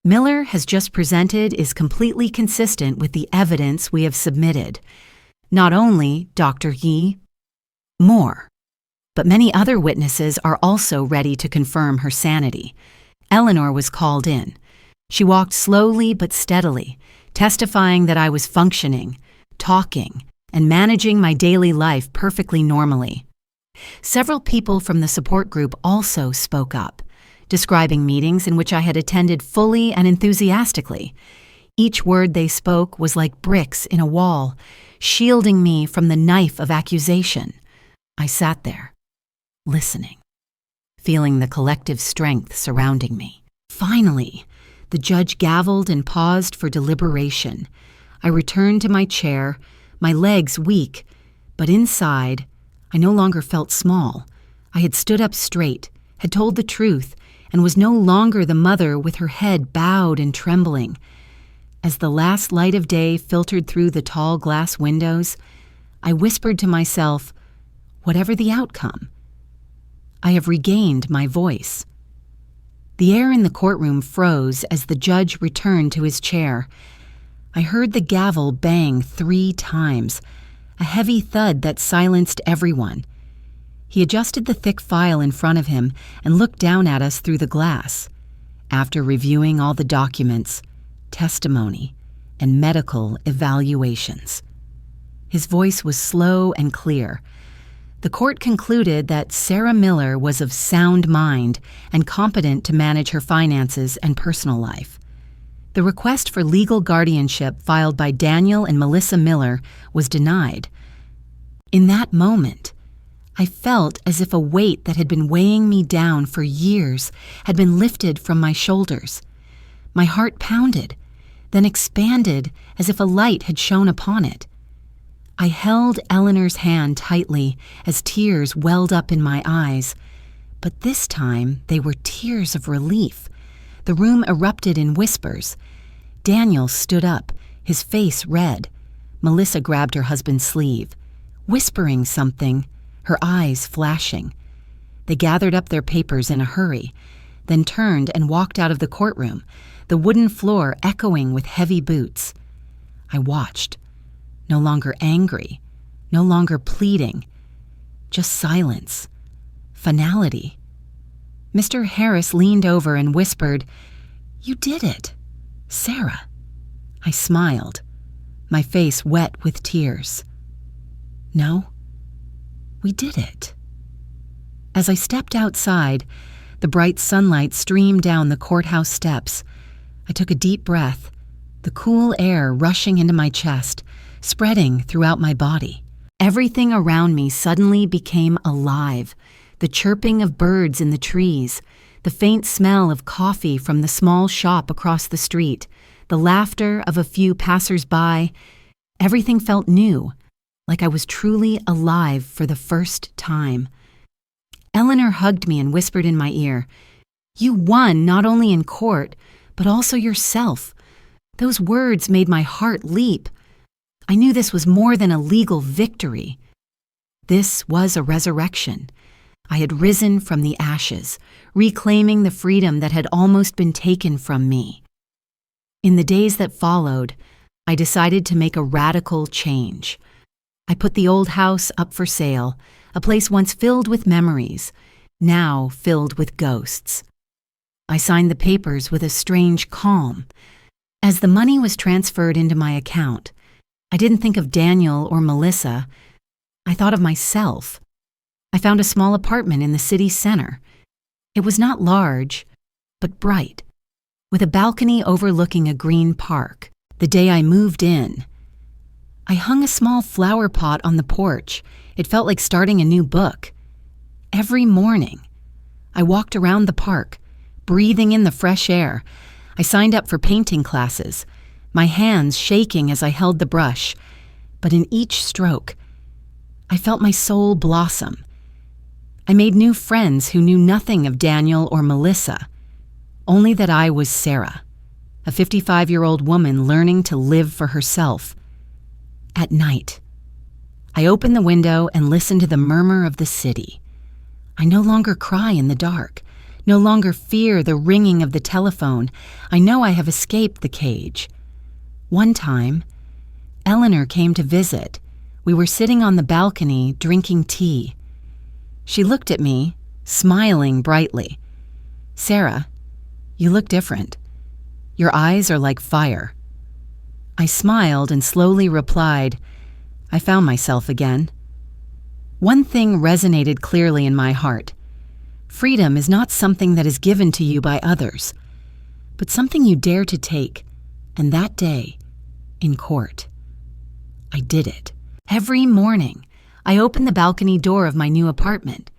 Miller has just presented is completely consistent with the evidence we have submitted. Not only Dr. Yi Moore, but many other witnesses are also ready to confirm her sanity." Eleanor was called in. She walked slowly but steadily, testifying that I was functioning, talking, and managing my daily life perfectly normally. Several people from the support group also spoke up, describing meetings in which I had attended fully and enthusiastically. Each word they spoke was like bricks in a wall, shielding me from the knife of accusation. I sat there, listening, feeling the collective strength surrounding me. Finally, the judge gavelled and paused for deliberation. I returned to my chair, my legs weak, but inside, I no longer felt small. I had stood up straight, had told the truth, and was no longer the mother with her head bowed and trembling. As the last light of day filtered through the tall glass windows, I whispered to myself, whatever the outcome, I have regained my voice. The air in the courtroom froze as the judge returned to his chair. I heard the gavel bang 3 times, a heavy thud that silenced everyone. He adjusted the thick file in front of him and looked down at us through the glass. After reviewing all the documents, testimony, and medical evaluations, his voice was slow and clear. The court concluded that Sarah Miller was of sound mind and competent to manage her finances and personal life. The request for legal guardianship filed by Daniel and Melissa Miller was denied. In that moment, I felt as if a weight that had been weighing me down for years had been lifted from my shoulders. My heart pounded, then expanded as if a light had shone upon it. I held Eleanor's hand tightly as tears welled up in my eyes, but this time they were tears of relief. The room erupted in whispers. Daniel stood up, his face red. Melissa grabbed her husband's sleeve, whispering something, her eyes flashing. They gathered up their papers in a hurry, then turned and walked out of the courtroom, the wooden floor echoing with heavy boots. I watched, no longer angry, no longer pleading, just silence, finality. Mr. Harris leaned over and whispered, "You did it, Sarah." I smiled, my face wet with tears. "No, we did it." As I stepped outside, The bright sunlight streamed down the courthouse steps. I took a deep breath, the cool air rushing into my chest, spreading throughout my body. Everything around me suddenly became alive. The chirping of birds in the trees, the faint smell of coffee from the small shop across the street, the laughter of a few passers-by. Everything felt new, like I was truly alive for the first time. Eleanor hugged me and whispered in my ear, "You won not only in court, but also yourself." Those words made my heart leap. I knew this was more than a legal victory. This was a resurrection. I had risen from the ashes, reclaiming the freedom that had almost been taken from me. In the days that followed, I decided to make a radical change. I put the old house up for sale, a place once filled with memories, now filled with ghosts. I signed the papers with a strange calm. As the money was transferred into my account, I didn't think of Daniel or Melissa. I thought of myself. I found a small apartment in the city center. It was not large, but bright, with a balcony overlooking a green park. The day I moved in, I hung a small flower pot on the porch. It felt like starting a new book. Every morning, I walked around the park, breathing in the fresh air. I signed up for painting classes, my hands shaking as I held the brush. But in each stroke, I felt my soul blossom. I made new friends who knew nothing of Daniel or Melissa, only that I was Sarah, a 55-year-old woman learning to live for herself. At night, I open the window and listen to the murmur of the city. I no longer cry in the dark, no longer fear the ringing of the telephone. I know I have escaped the cage. One time, Eleanor came to visit. We were sitting on the balcony drinking tea. She looked at me, smiling brightly. "Sarah, you look different. Your eyes are like fire." I smiled and slowly replied, "I found myself again." One thing resonated clearly in my heart. Freedom is not something that is given to you by others, but something you dare to take, and that day, in court. I did it. Every morning, I open the balcony door of my new apartment,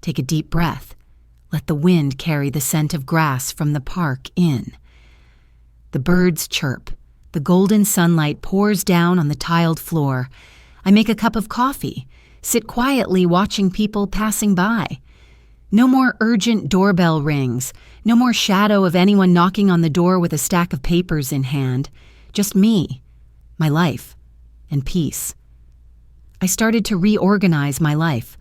take a deep breath, let the wind carry the scent of grass from the park in. The birds chirp, the golden sunlight pours down on the tiled floor. I make a cup of coffee, sit quietly watching people passing by. No more urgent doorbell rings, no more shadow of anyone knocking on the door with a stack of papers in hand. Just me, my life, and peace. I started to reorganize my life.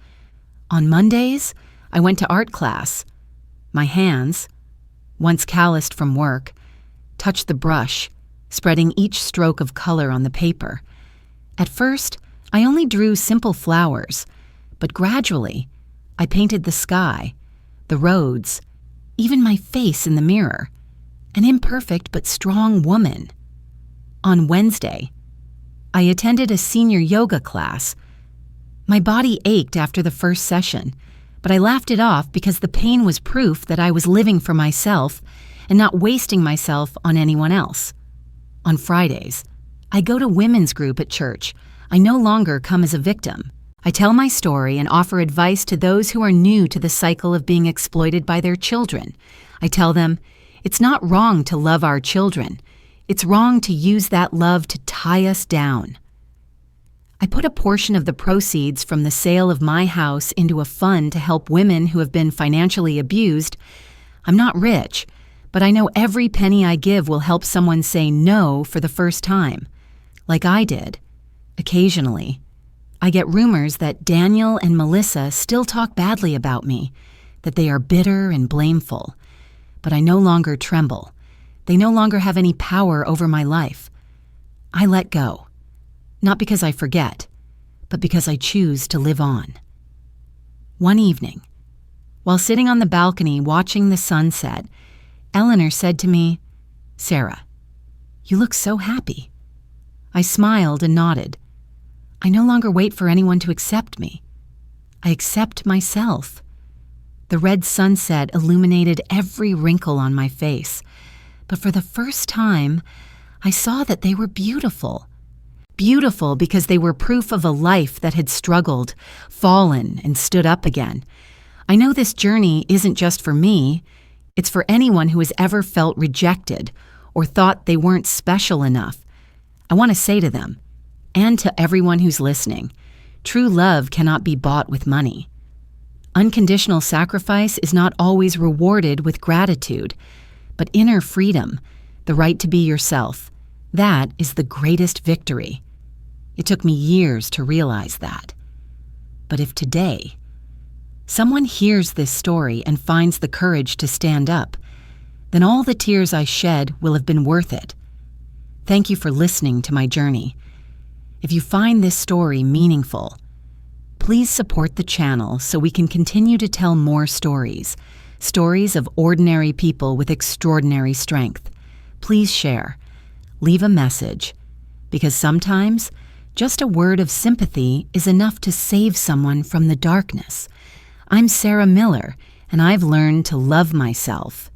On Mondays, I went to art class. My hands, once calloused from work, touched the brush, spreading each stroke of color on the paper. At first, I only drew simple flowers, but gradually, I painted the sky, the roads, even my face in the mirror, an imperfect but strong woman. On Wednesday, I attended a senior yoga class. My body ached after the first session, but I laughed it off because the pain was proof that I was living for myself and not wasting myself on anyone else. On Fridays, I go to women's group at church. I no longer come as a victim. I tell my story and offer advice to those who are new to the cycle of being exploited by their children. I tell them, it's not wrong to love our children. It's wrong to use that love to tie us down. I put a portion of the proceeds from the sale of my house into a fund to help women who have been financially abused. I'm not rich, but I know every penny I give will help someone say no for the first time, like I did. Occasionally, I get rumors that Daniel and Melissa still talk badly about me, that they are bitter and blameful. But I no longer tremble. They no longer have any power over my life. I let go, not because I forget, but because I choose to live on. One evening, while sitting on the balcony watching the sunset, Eleanor said to me, "Sarah, you look so happy." I smiled and nodded. I no longer wait for anyone to accept me. I accept myself. The red sunset illuminated every wrinkle on my face, but for the first time, I saw that they were beautiful. Beautiful because they were proof of a life that had struggled, fallen, and stood up again. I know this journey isn't just for me. It's for anyone who has ever felt rejected or thought they weren't special enough. I want to say to them, and to everyone who's listening, true love cannot be bought with money. Unconditional sacrifice is not always rewarded with gratitude, but inner freedom, the right to be yourself, that is the greatest victory. It took me years to realize that. But if today, someone hears this story and finds the courage to stand up, then all the tears I shed will have been worth it. Thank you for listening to my journey. If you find this story meaningful, please support the channel so we can continue to tell more stories of ordinary people with extraordinary strength. Please share. Leave a message, because sometimes just a word of sympathy is enough to save someone from the darkness. I'm Sarah Miller, and I've learned to love myself